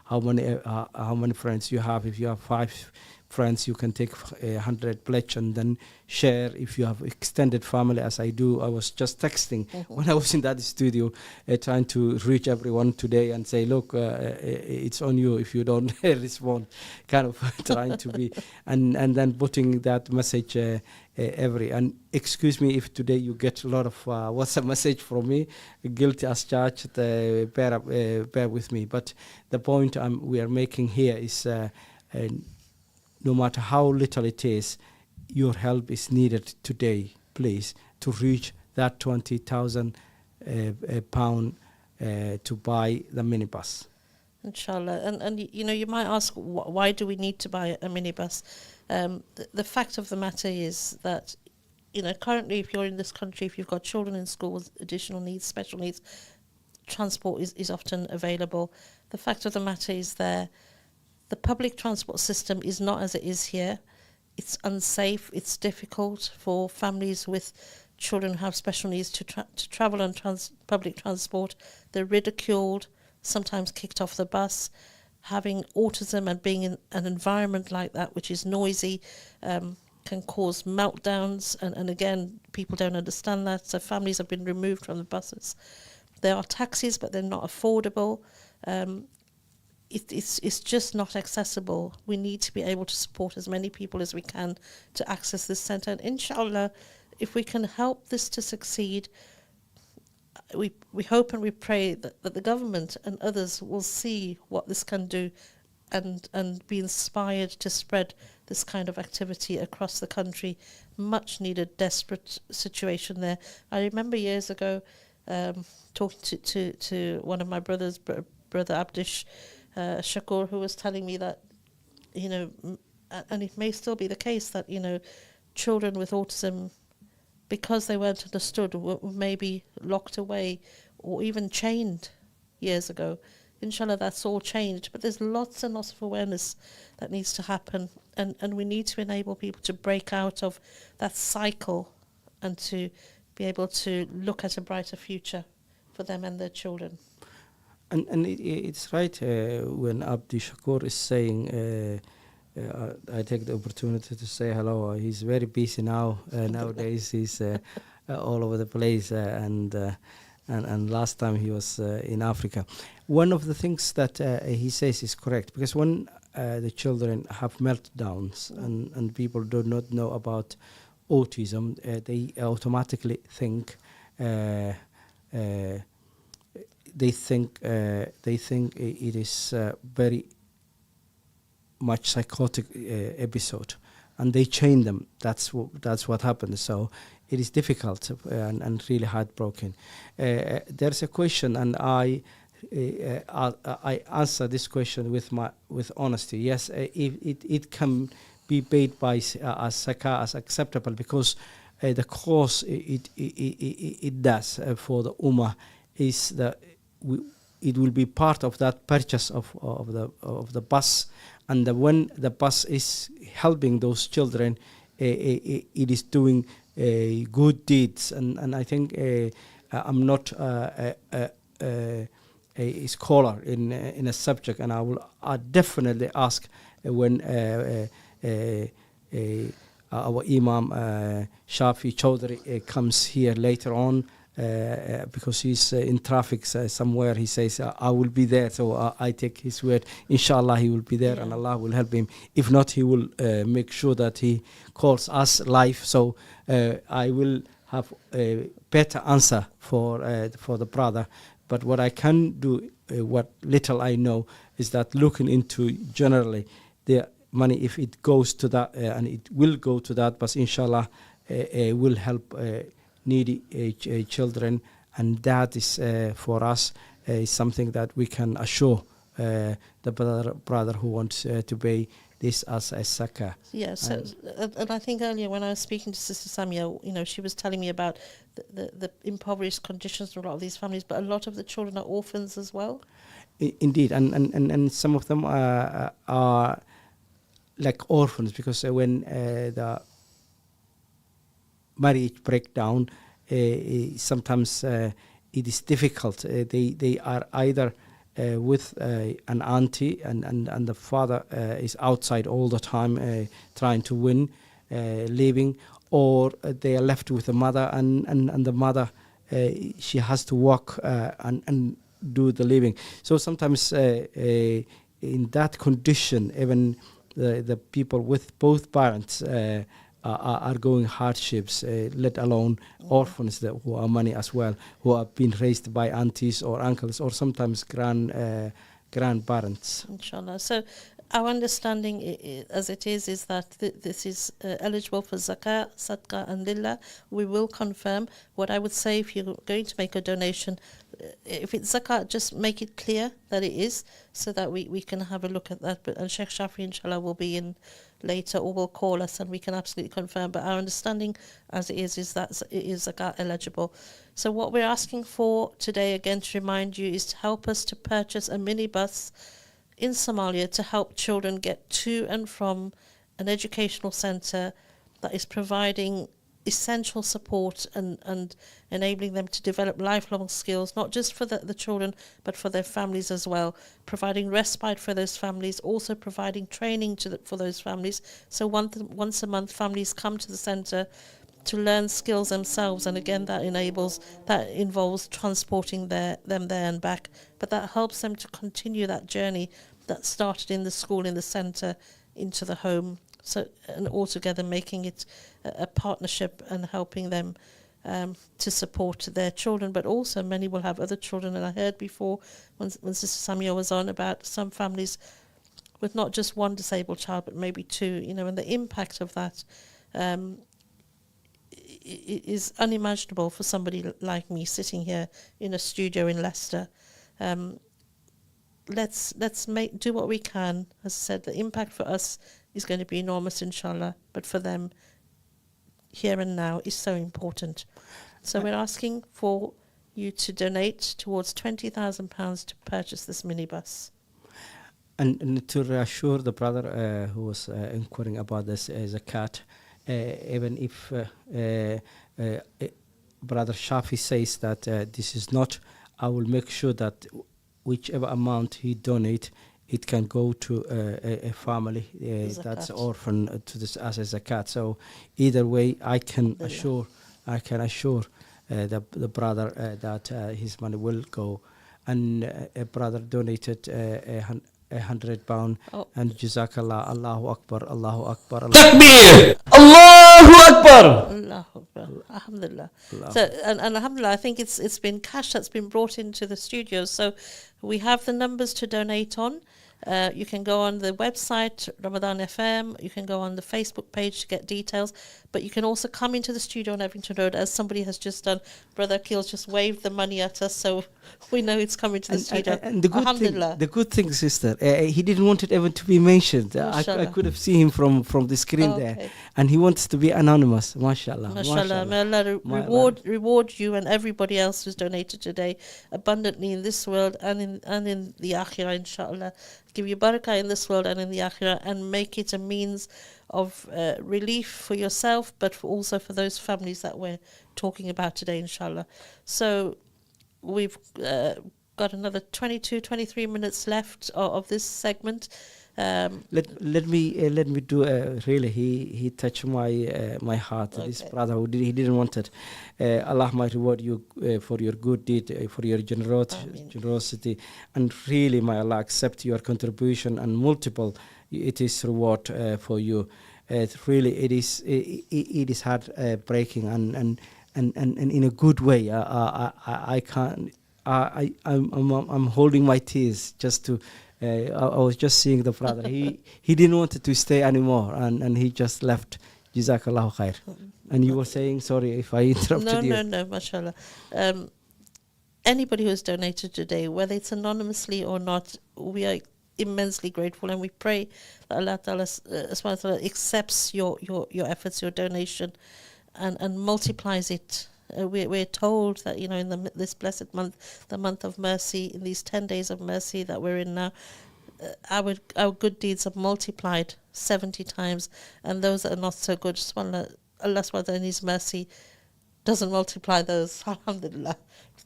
how many friends you have. If you have 5 friends, you can take 100 pledge and then share. If you have extended family, as I do, I was just texting when I was in that studio, trying to reach everyone today and say, look, it's on you if you don't respond, kind of trying to be, and then putting that message and excuse me if today you get a lot of WhatsApp message from me, guilty as charged, bear with me. But the point we are making here is no matter how little it is, your help is needed today, please, to reach that £20,000 to buy the minibus. Inshallah. And you might ask, why do we need to buy a minibus? The fact of the matter is that, currently if you're in this country, if you've got children in school with additional needs, special needs, transport is often available. The fact of the matter is the public transport system is not as it is here. It's unsafe. It's difficult for families with children who have special needs to travel on public transport. They're ridiculed, sometimes kicked off the bus. Having autism and being in an environment like that, which is noisy, can cause meltdowns. And again, people don't understand that. So families have been removed from the buses. There are taxis, but they're not affordable. It's just not accessible. We need to be able to support as many people as we can to access this centre. And inshallah, if we can help this to succeed, we hope and we pray that the government and others will see what this can do, and be inspired to spread this kind of activity across the country. Much needed, desperate situation there. I remember years ago talking to one of my brothers, Brother Abdish Shakur, who was telling me that, and it may still be the case that, children with autism, because they weren't understood, were maybe locked away or even chained years ago. Inshallah, that's all changed. But there's lots and lots of awareness that needs to happen. And we need to enable people to break out of that cycle and to be able to look at a brighter future for them and their children. And it's right when Abdi Shakur is saying, I take the opportunity to say hello. He's very busy now. Nowadays, he's all over the place. And last time he was in Africa. One of the things that he says is correct, because when the children have meltdowns and people do not know about autism, they automatically think they think it is very much psychotic episode, and they chain them. That's what happens. So it is difficult and really heartbroken. There's a question, and I answer this question with honesty. Yes, it can be paid by as zakah as acceptable, because the cause it does for the ummah is that it will be part of that purchase of the bus, and when the bus is helping those children, it is doing good deeds. And I think I'm not a scholar in a subject, and I definitely ask when our Imam Shafi Chaudhry comes here later on, because he's in traffic somewhere. He says, I will be there. So I take his word. Inshallah, he will be there, and Allah will help him. If not, he will make sure that he calls us live. So I will have a better answer for the brother. But what I can do, what little I know, is that looking into generally the money, if it goes to that, and it will go to that, but inshallah will help needy children, and that is for us something that we can assure the brother who wants to pay this as a zakah. Yeah, so and I think earlier when I was speaking to Sister Samia, she was telling me about the impoverished conditions of a lot of these families, but a lot of the children are orphans as well. Indeed, and some of them are like orphans, because when the marriage breakdown, sometimes it is difficult. They are either with an auntie, and the father is outside all the time trying to win living, or they are left with the mother, and the mother she has to work and do the living. So sometimes in that condition, even the people with both parents are going hardships, let alone orphans who are money as well, who have been raised by aunties or uncles, or sometimes grandparents. Inshallah. So our understanding as it is that this is eligible for zakah, sadaqah and lillah. We will confirm. What I would say, if you're going to make a donation, if it's zakah, just make it clear that it is, so that we can have a look at that. And Sheikh Shafi, inshallah, will be in later, or will call us, and we can absolutely confirm. But our understanding as it is that it is zakah eligible. So what we're asking for today, again to remind you, is to help us to purchase a minibus in Somalia to help children get to and from an educational centre that is providing essential support and enabling them to develop lifelong skills, not just for the children, but for their families as well, providing respite for those families, also providing training for those families. So once a month, families come to the centre to learn skills themselves, and again that involves transporting them there and back, but that helps them to continue that journey that started in the school, in the centre, into the home, So, and altogether making it a partnership and helping them to support their children, but also many will have other children. And I heard before when Sister Samia was on about some families with not just one disabled child, but maybe two, and the impact of that is unimaginable for somebody like me sitting here in a studio in Leicester. Let's do what we can. As I said, the impact for us is going to be enormous, inshallah, but for them, here and now is so important. So we're asking for you to donate towards £20,000 to purchase this minibus. And to reassure the brother who was inquiring about this zakat, even if Brother Shafi says that this is not, I will make sure that whichever amount he donate, it can go to a family that's orphan to this as a zakat. So either way, I can assure the brother that his money will go. And a brother donated £100, and Jazakallah, Allahu Akbar, Allahu Akbar. Takbir! Allahu Akbar! Allahu Akbar. Alhamdulillah. So, and Alhamdulillah, I think it's been cash that's been brought into the studio. So we have the numbers to donate on. You can go on the website, Ramadan FM. You can go on the Facebook page to get details. But you can also come into the studio on Evington Road, as somebody has just done. Brother Akil's just waved the money at us, so we know it's coming to the studio. And the good thing, sister, he didn't want it even to be mentioned. I could have seen him from the screen there, and he wants to be anonymous. MashaAllah. MashaAllah. May Allah reward you and everybody else who's donated today abundantly in this world and in the akhirah, inshallah. Give you barakah in this world and in the akhirah, and make it a means of relief for yourself, but also for those families that we're talking about today, inshallah. So we've got another 23 minutes left of this segment. Let me do really. He touched my heart. Okay. This brother who he didn't want it. Allah might reward you for your good deed, for your generosity, and really, may Allah accept your contribution and multiple. It is reward for you. Really, it is heart breaking and in a good way. I can't. I'm holding my tears just to. I was just seeing the brother. He didn't want to stay anymore, and he just left. Jazakallahu khair. And you were saying, sorry if I interrupted you. No, mashallah. Anybody who has donated today, whether it's anonymously or not, we are immensely grateful, and we pray that Allah Ta'ala accepts your efforts, your donation, and multiplies it. We're told that, in this blessed month, the month of mercy, in these 10 days of mercy that we're in now, our good deeds are multiplied 70 times, and those that are not so good, Allah SWT in His mercy doesn't multiply those, alhamdulillah.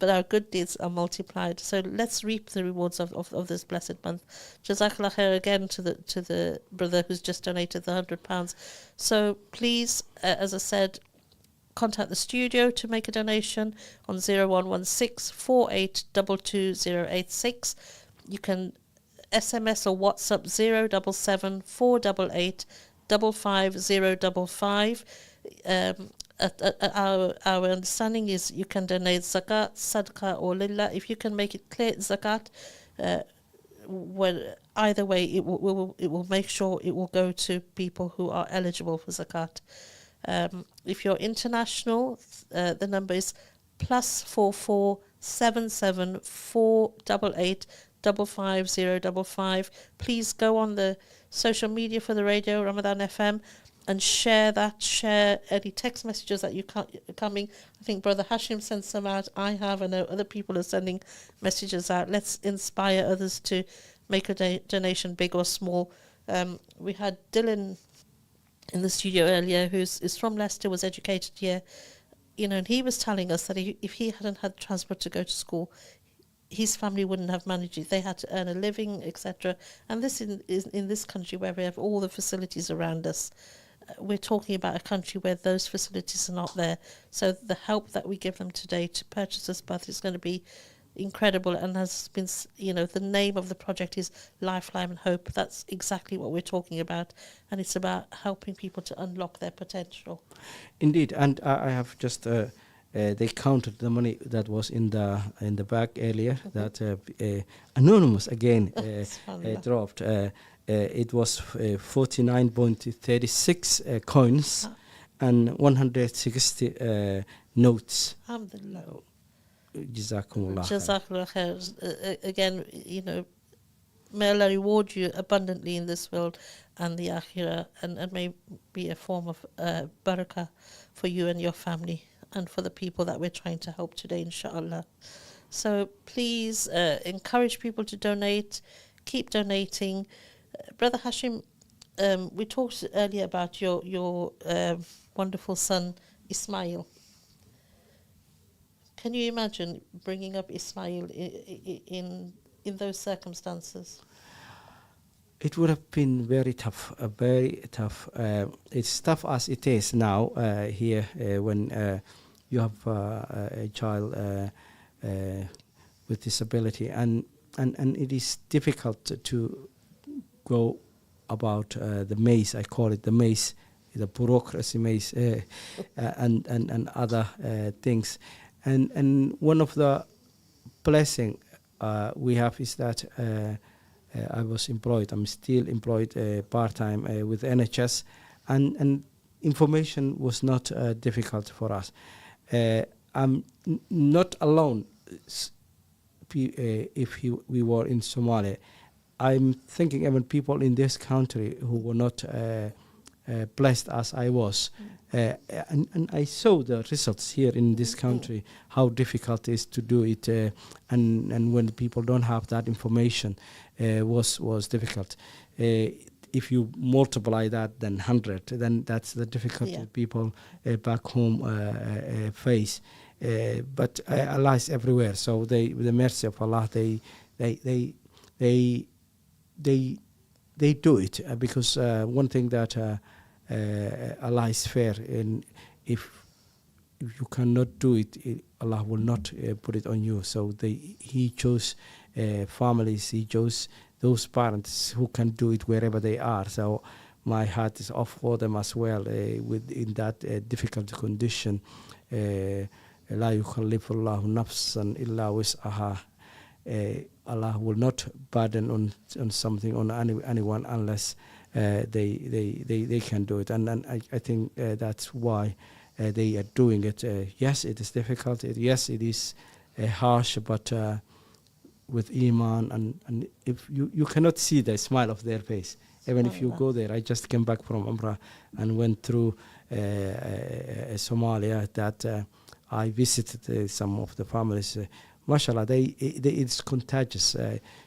But our good deeds are multiplied. So let's reap the rewards of this blessed month. Jazakallah khair again to the brother who's just donated the £100. So please, as I said, contact the studio to make a donation on 0116 4822 You can SMS or WhatsApp 077 488 55055. Our understanding is you can donate zakat, sadaqah, or lillah. If you can make it clear zakat, either way, it will make sure it will go to people who are eligible for zakat. If you're international, the number is +44 77 488 55055. Please go on the social media for the radio Ramadan FM and share any text messages that you coming. I think Brother Hashim sent some out. I have, and other people are sending messages out. Let's inspire others to make a donation, big or small. We had Dylan in the studio earlier, is from Leicester, was educated here, and he was telling us that if he hadn't had transport to go to school, his family wouldn't have managed it. They had to earn a living, etc. And this is in this country where we have all the facilities around us. We're talking about a country where those facilities are not there. So the help that we give them today to purchase this bus is going to be incredible and has been, the name of the project is Lifeline and Hope. That's exactly what we're talking about, and it's about helping people to unlock their potential. Indeed, and I have just they counted the money that was in the bag earlier. That anonymous again dropped. It was 49.36 coins and 160 notes. Alhamdulillah. Jazakumullah. Jazakallah khair. Again, may Allah reward you abundantly in this world and the akhirah, and may be a form of barakah for you and your family and for the people that we're trying to help today, inshallah. So please encourage people to donate, keep donating. Brother Hashim, we talked earlier about your wonderful son, Ismail. Can you imagine bringing up Ismail in those circumstances? It would have been very tough, very tough. It's tough as it is now here when you have a child with disability, and it is difficult to go about the maze. I call it the maze, the bureaucracy maze, and other things. And one of the blessing we have is that I was employed. I'm still employed part-time with NHS, and information was not difficult for us. I'm not alone. If we were in Somalia, I'm thinking even people in this country who were not blessed as I was, and I saw the results here in this country, how difficult it is to do it, and when people don't have that information, was difficult. If you multiply that then 100, then that's the difficulty people back home face. But Allah is everywhere, so with the mercy of Allah, they do it because one thing that Allah is fair, and if you cannot do it, Allah will not put it on you. So He chose families, He chose those parents who can do it wherever they are. So my heart is off for them as well in that difficult condition. La yukallifullahu nafsan illa wis'aha. Allah will not burden on something on anyone unless they can do it, and I think that's why they are doing it. Yes, it is difficult. Yes, it is harsh, but with iman, and if you cannot see the smile of their face, even if you go there. I just came back from Umrah and went through Somalia. That I visited some of the families. Mashallah, it's contagious.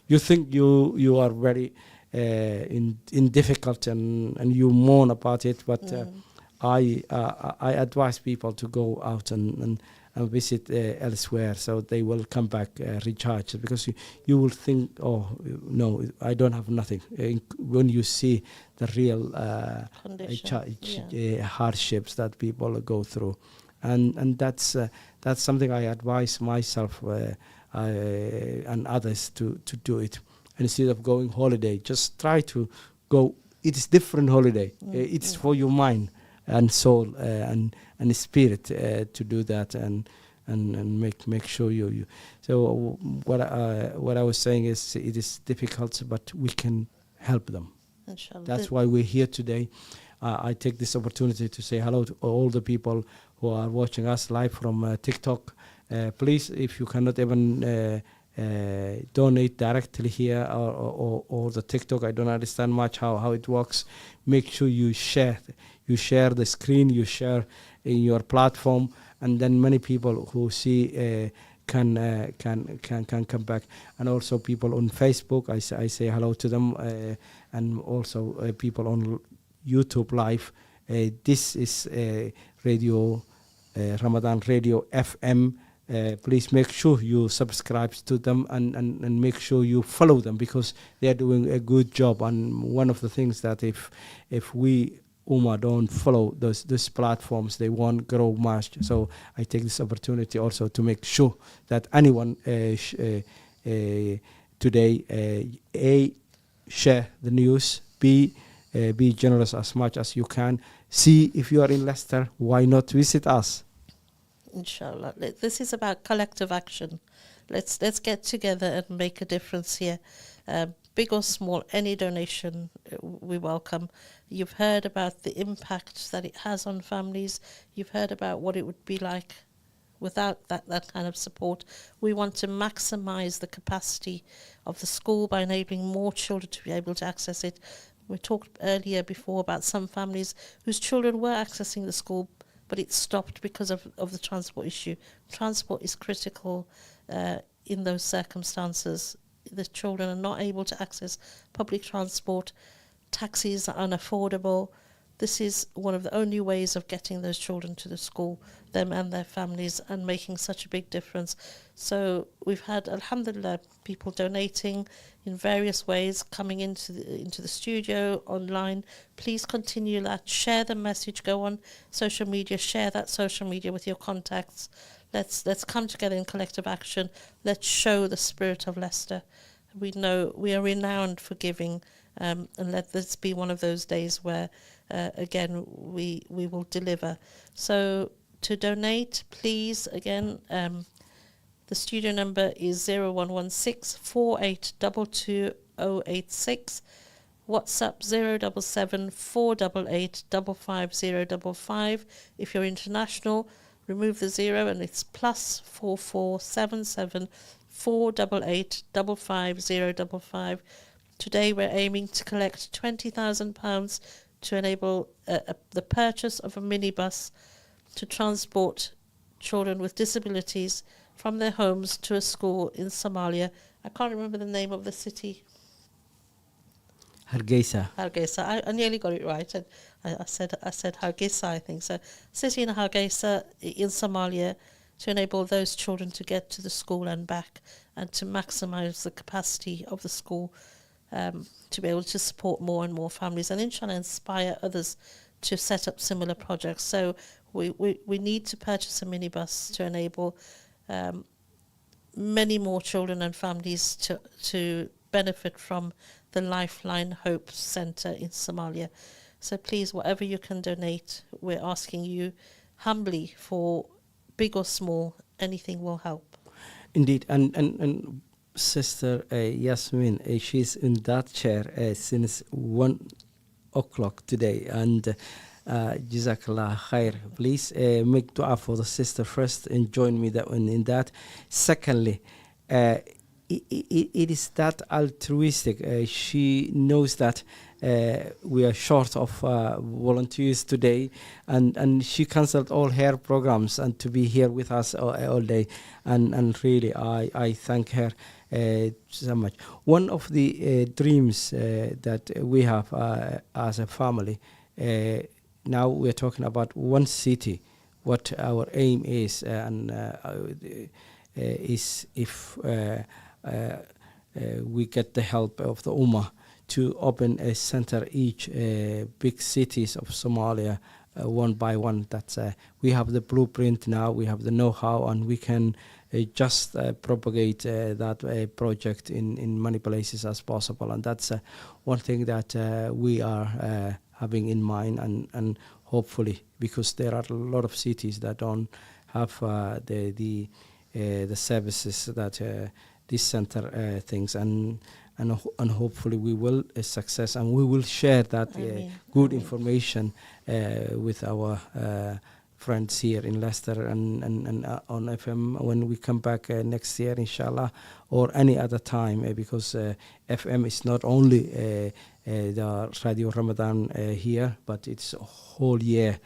You think you are very in difficult and you mourn about it, but I advise people to go out and visit elsewhere, so they will come back recharged, because you will think, oh no, I don't have nothing. When you see the real hardships that people go through, and that's something I advise myself and others to do it. Instead of going holiday, just try to go. It is different holiday. It's for your mind and soul and spirit to do that, and make sure you. So what I was saying is, it is difficult, but we can help them. Inshallah. That's why we're here today. I take this opportunity to say hello to all the people who are watching us live from TikTok. Please, if you cannot even donate directly here or the TikTok, I don't understand much how it works. Make sure you share the screen, you share in your platform, and then many people who see can come back. And also people on Facebook, I say hello to them, and also people on YouTube live. This is radio Ramadan Radio FM. Please make sure you subscribe to them and make sure you follow them, because they are doing a good job. And one of the things that if we Ummah don't follow those platforms, they won't grow much. So I take this opportunity also to make sure that anyone today, A, share the news, B, be generous as much as you can. C, if you are in Leicester, why not visit us? Inshallah. This is about collective action. Let's get together and make a difference here. Big or small, any donation we welcome. You've heard about the impact that it has on families. You've heard about what it would be like without that kind of support. We want to maximize the capacity of the school by enabling more children to be able to access it. We talked earlier before about some families whose children were accessing the school, but it stopped because of the transport issue. Transport is critical in those circumstances. The children are not able to access public transport. Taxis are unaffordable. This is one of the only ways of getting those children to the school, them and their families, and making such a big difference. So we've had, alhamdulillah, people donating in various ways, coming into the studio, online. Please continue that. Share the message. Go on social media. Share that social media with your contacts. Let's come together in collective action. Let's show the spirit of Leicester. We know we are renowned for giving, and let this be one of those days where, again, we will deliver. So to donate, please, again, the studio number is 0116 4822 086. WhatsApp 077 488 55055. If you're international, remove the 0 and it's plus 4477 488 55055. Today we're aiming to collect £20,000 to enable the purchase of a minibus to transport children with disabilities from their homes to a school in Somalia. I can't remember the name of the city. Hargeisa. Hargeisa. I nearly got it right. And I said Hargeisa, I think. So, city in Hargeisa in Somalia to enable those children to get to the school and back, and to maximise the capacity of the school to be able to support more and more families, and inshallah inspire others to set up similar projects. So we need to purchase a minibus to enable many more children and families to benefit from the Lifeline Hope Centre in Somalia. So please, whatever you can donate, we're asking you humbly for big or small, anything will help. Indeed, and Sister Yasmin, she's in that chair since 1 o'clock today, and Jazakallah khair. Please make dua for the sister first and join me in that. Secondly, it is that altruistic. She knows that we are short of volunteers today, and she cancelled all her programs and to be here with us all day. And really, I thank her so much. One of the dreams that we have as a family, now we're talking about one city. What our aim is, and is if we get the help of the Ummah to open a center each big cities of Somalia one by one. That's we have the blueprint now, we have the know-how, and we can just propagate that project in many places as possible. And that's one thing that we are having in mind, and hopefully, because there are a lot of cities that don't have the services that this center things, and hopefully we will success, and we will share that good information with our friends here in Leicester and on FM when we come back next year, inshallah, or any other time, because FM is not only the Radio Ramadan here, but it's a whole year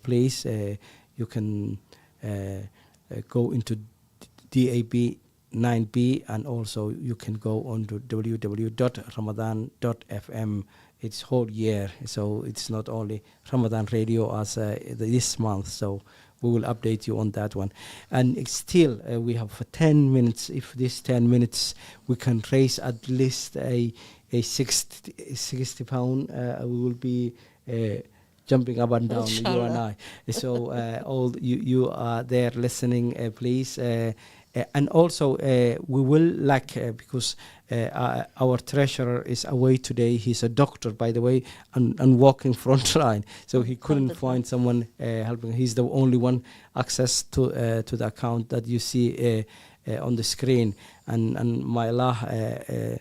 place. You can go into DAB 9B, and also you can go on to www.ramadan.fm. It's whole year, so it's not only Ramadan radio as this month, so we will update you on that one. And still we have 10 minutes. If this 10 minutes we can raise at least a 60 pound, we will be jumping up and down, you and Inshallah. I. So all you are there listening, please. And also, we will because our treasurer is away today. He's a doctor, by the way, and walking front line. So he couldn't Alhamdulillah. find someone helping. He's the only one access to the account that you see on the screen. And my Allah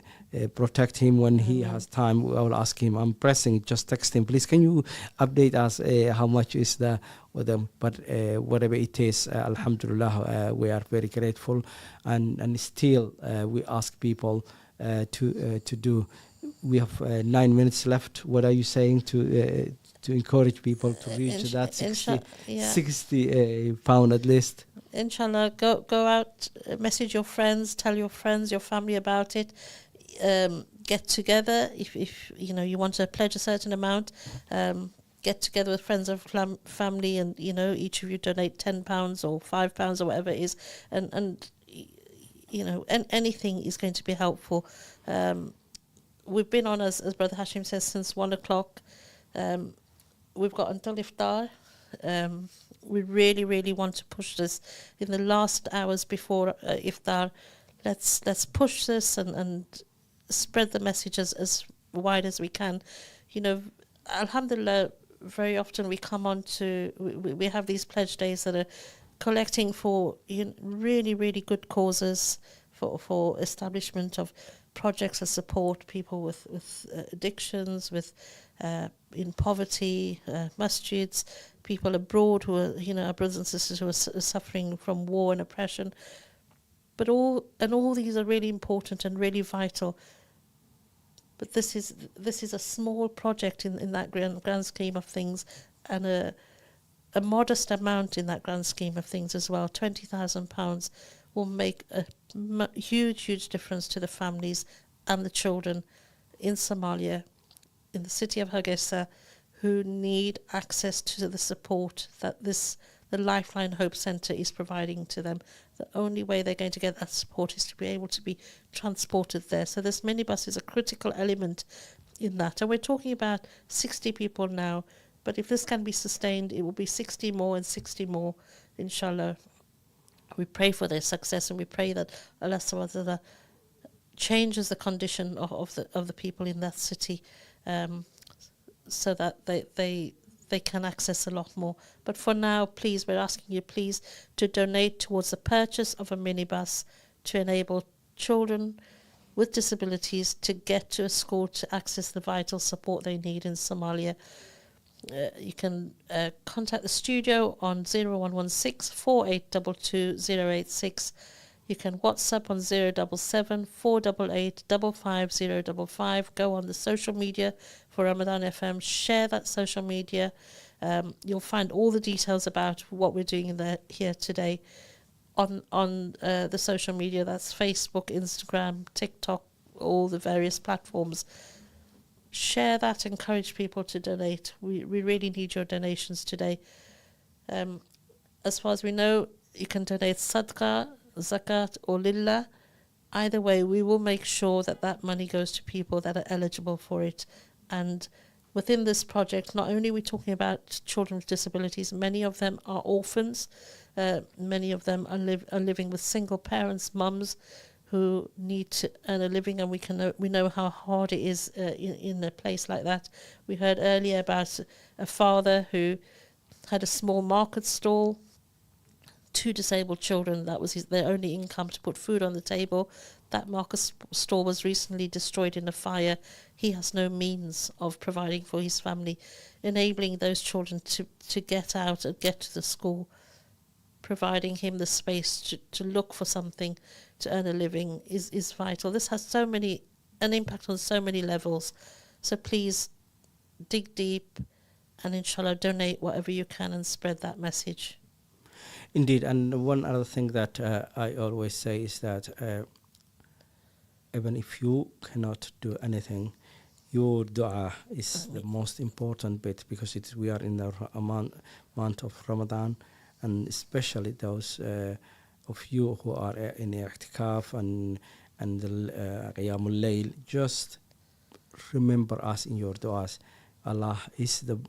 protect him when he has time. I will ask him. I'm pressing. Just text him, please. Can you update us how much is the with them? But whatever it is, Alhamdulillah, we are very grateful, and still we ask people to do. We have 9 minutes left. What are you saying to encourage people to reach that 60 pound at least? Inshallah, go out, message your friends, tell your friends, your family about it. Get together if you want to pledge a certain amount. Get together with friends and family, and each of you donate £10 or £5 or whatever it is, and anything is going to be helpful. We've been on, as Brother Hashim says, since 1 o'clock. We've got until iftar. We really, really want to push this in the last hours before iftar. Let's push this and spread the message as wide as we can. Alhamdulillah, very often we come on to, we have these pledge days that are collecting for really, really good causes, for establishment of projects that support people with addictions, with in poverty, masjids, people abroad who are, our brothers and sisters who are suffering from war and oppression. But all these are really important and really vital. But this is a small project in that grand scheme of things, and a modest amount in that grand scheme of things as well. £20,000 will make a huge difference to the families and the children in Somalia, in the city of Hargeisa, who need access to the support that the Lifeline Hope Centre is providing to them. The only way they're going to get that support is to be able to be transported there. So this minibus is a critical element in that. And we're talking about 60 people now, but if this can be sustained, it will be 60 more and 60 more, inshallah. We pray for their success, and we pray that Allah subhanahu wa ta'ala changes the condition of the people in that city, so that they can access a lot more. But for now, please, we're asking you, please, to donate towards the purchase of a minibus to enable children with disabilities to get to a school to access the vital support they need in Somalia. You can contact the studio on 0116 4822 086. You can WhatsApp on 077 488 55055. Go on the social media for Ramadan FM. Share that social media. You'll find all the details about what we're doing here today on the social media. That's Facebook, Instagram, TikTok, all the various platforms. Share that. Encourage people to donate. We really need your donations today. As far as we know, you can donate sadaqah, zakat or lillah. Either way, we will make sure that money goes to people that are eligible for it. And within this project, not only are we talking about children with disabilities, many of them are orphans. Many of them are living with single parents, mums, who need to earn a living, and we know how hard it is in a place like that. We heard earlier about a father who had a small market stall, 2 disabled children. That was their only income to put food on the table. That market stall was recently destroyed in a fire. He has no means of providing for his family. Enabling those children to get out and get to the school, providing him the space to look for something to earn a living is vital. This has an impact on so many levels. So please dig deep and inshallah donate whatever you can and spread that message. Indeed, and one other thing that I always say is that even if you cannot do anything, your dua is the most important bit, because we are in the month of Ramadan, and especially those of you who are in i'tikaf and the Qiyamul Layl, just remember us in your du'as. Allah is the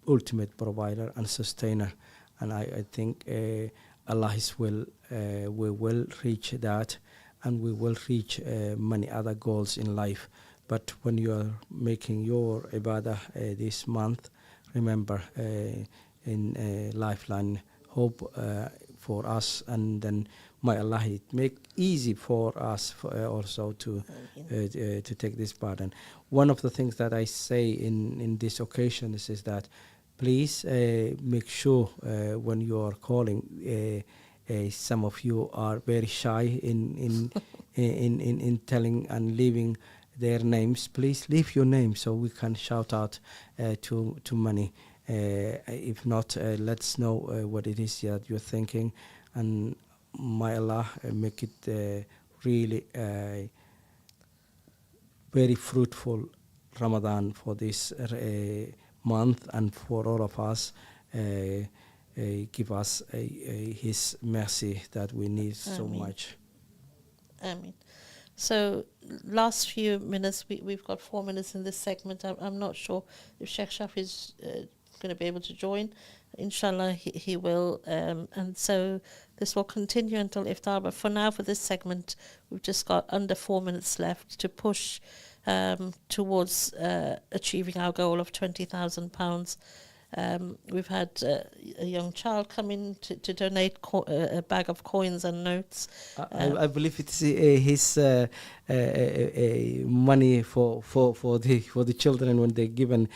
ultimate provider and sustainer. And I think Allah will we will reach that, and we will reach many other goals in life. But when you are making your ibadah this month, remember in Lifeline Hope for us, and then may Allah it make easy for us also to take this burden. One of the things that I say in this occasion is that please make sure when you are calling. Some of you are very shy in telling and leaving their names. Please leave your name so we can shout out to many. If not, let's know what it is that you're thinking, and may Allah make it really very fruitful Ramadan for this month, and for all of us. Give us His mercy that we need so much. Ameen. So, last few minutes, we've got 4 minutes in this segment. I'm not sure if Sheikh Shaf is going to be able to join. Inshallah, he will. And so, this will continue until iftar. But for now, for this segment, we've just got under 4 minutes left to push towards achieving our goal of £20,000. We've had a young child come in to donate a bag of coins and notes. I believe it's his money for the children when they're given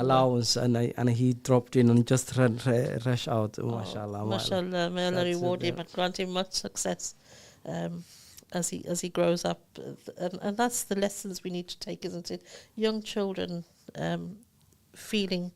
allowance, and he dropped in and just rush out. Mashallah, mashallah, may Allah reward him and grant him much success as he grows up. And that's the lessons we need to take, isn't it? Young children feeling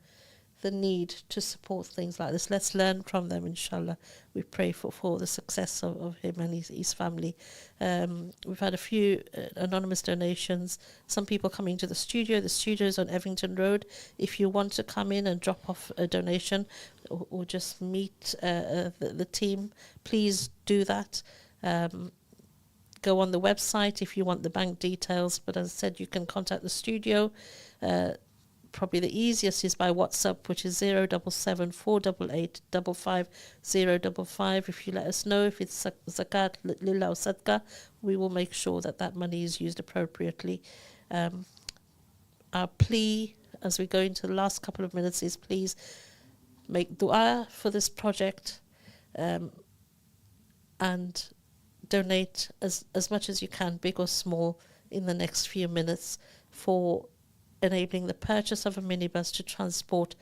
the need to support things like this. Let's learn from them, inshallah. We pray for the success of him and his family. We've had a few anonymous donations. Some people coming to the studio. The studio is on Evington Road. If you want to come in and drop off a donation or just meet the team, please do that. Go on the website if you want the bank details. But as I said, you can contact the studio. Probably the easiest is by WhatsApp, which is 077 488 55055. If you let us know if it's zakat, lillah or sadaqah, we will make sure that money is used appropriately. Our plea as we go into the last couple of minutes is please make dua for this project and donate as much as you can, big or small, in the next few minutes for enabling the purchase of a minibus to transport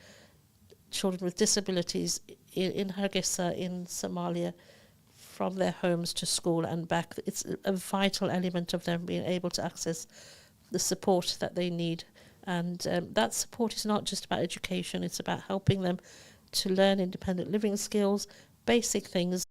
children with disabilities in Hargeisa, in Somalia, from their homes to school and back. It's a vital element of them being able to access the support that they need. And that support is not just about education, it's about helping them to learn independent living skills, basic things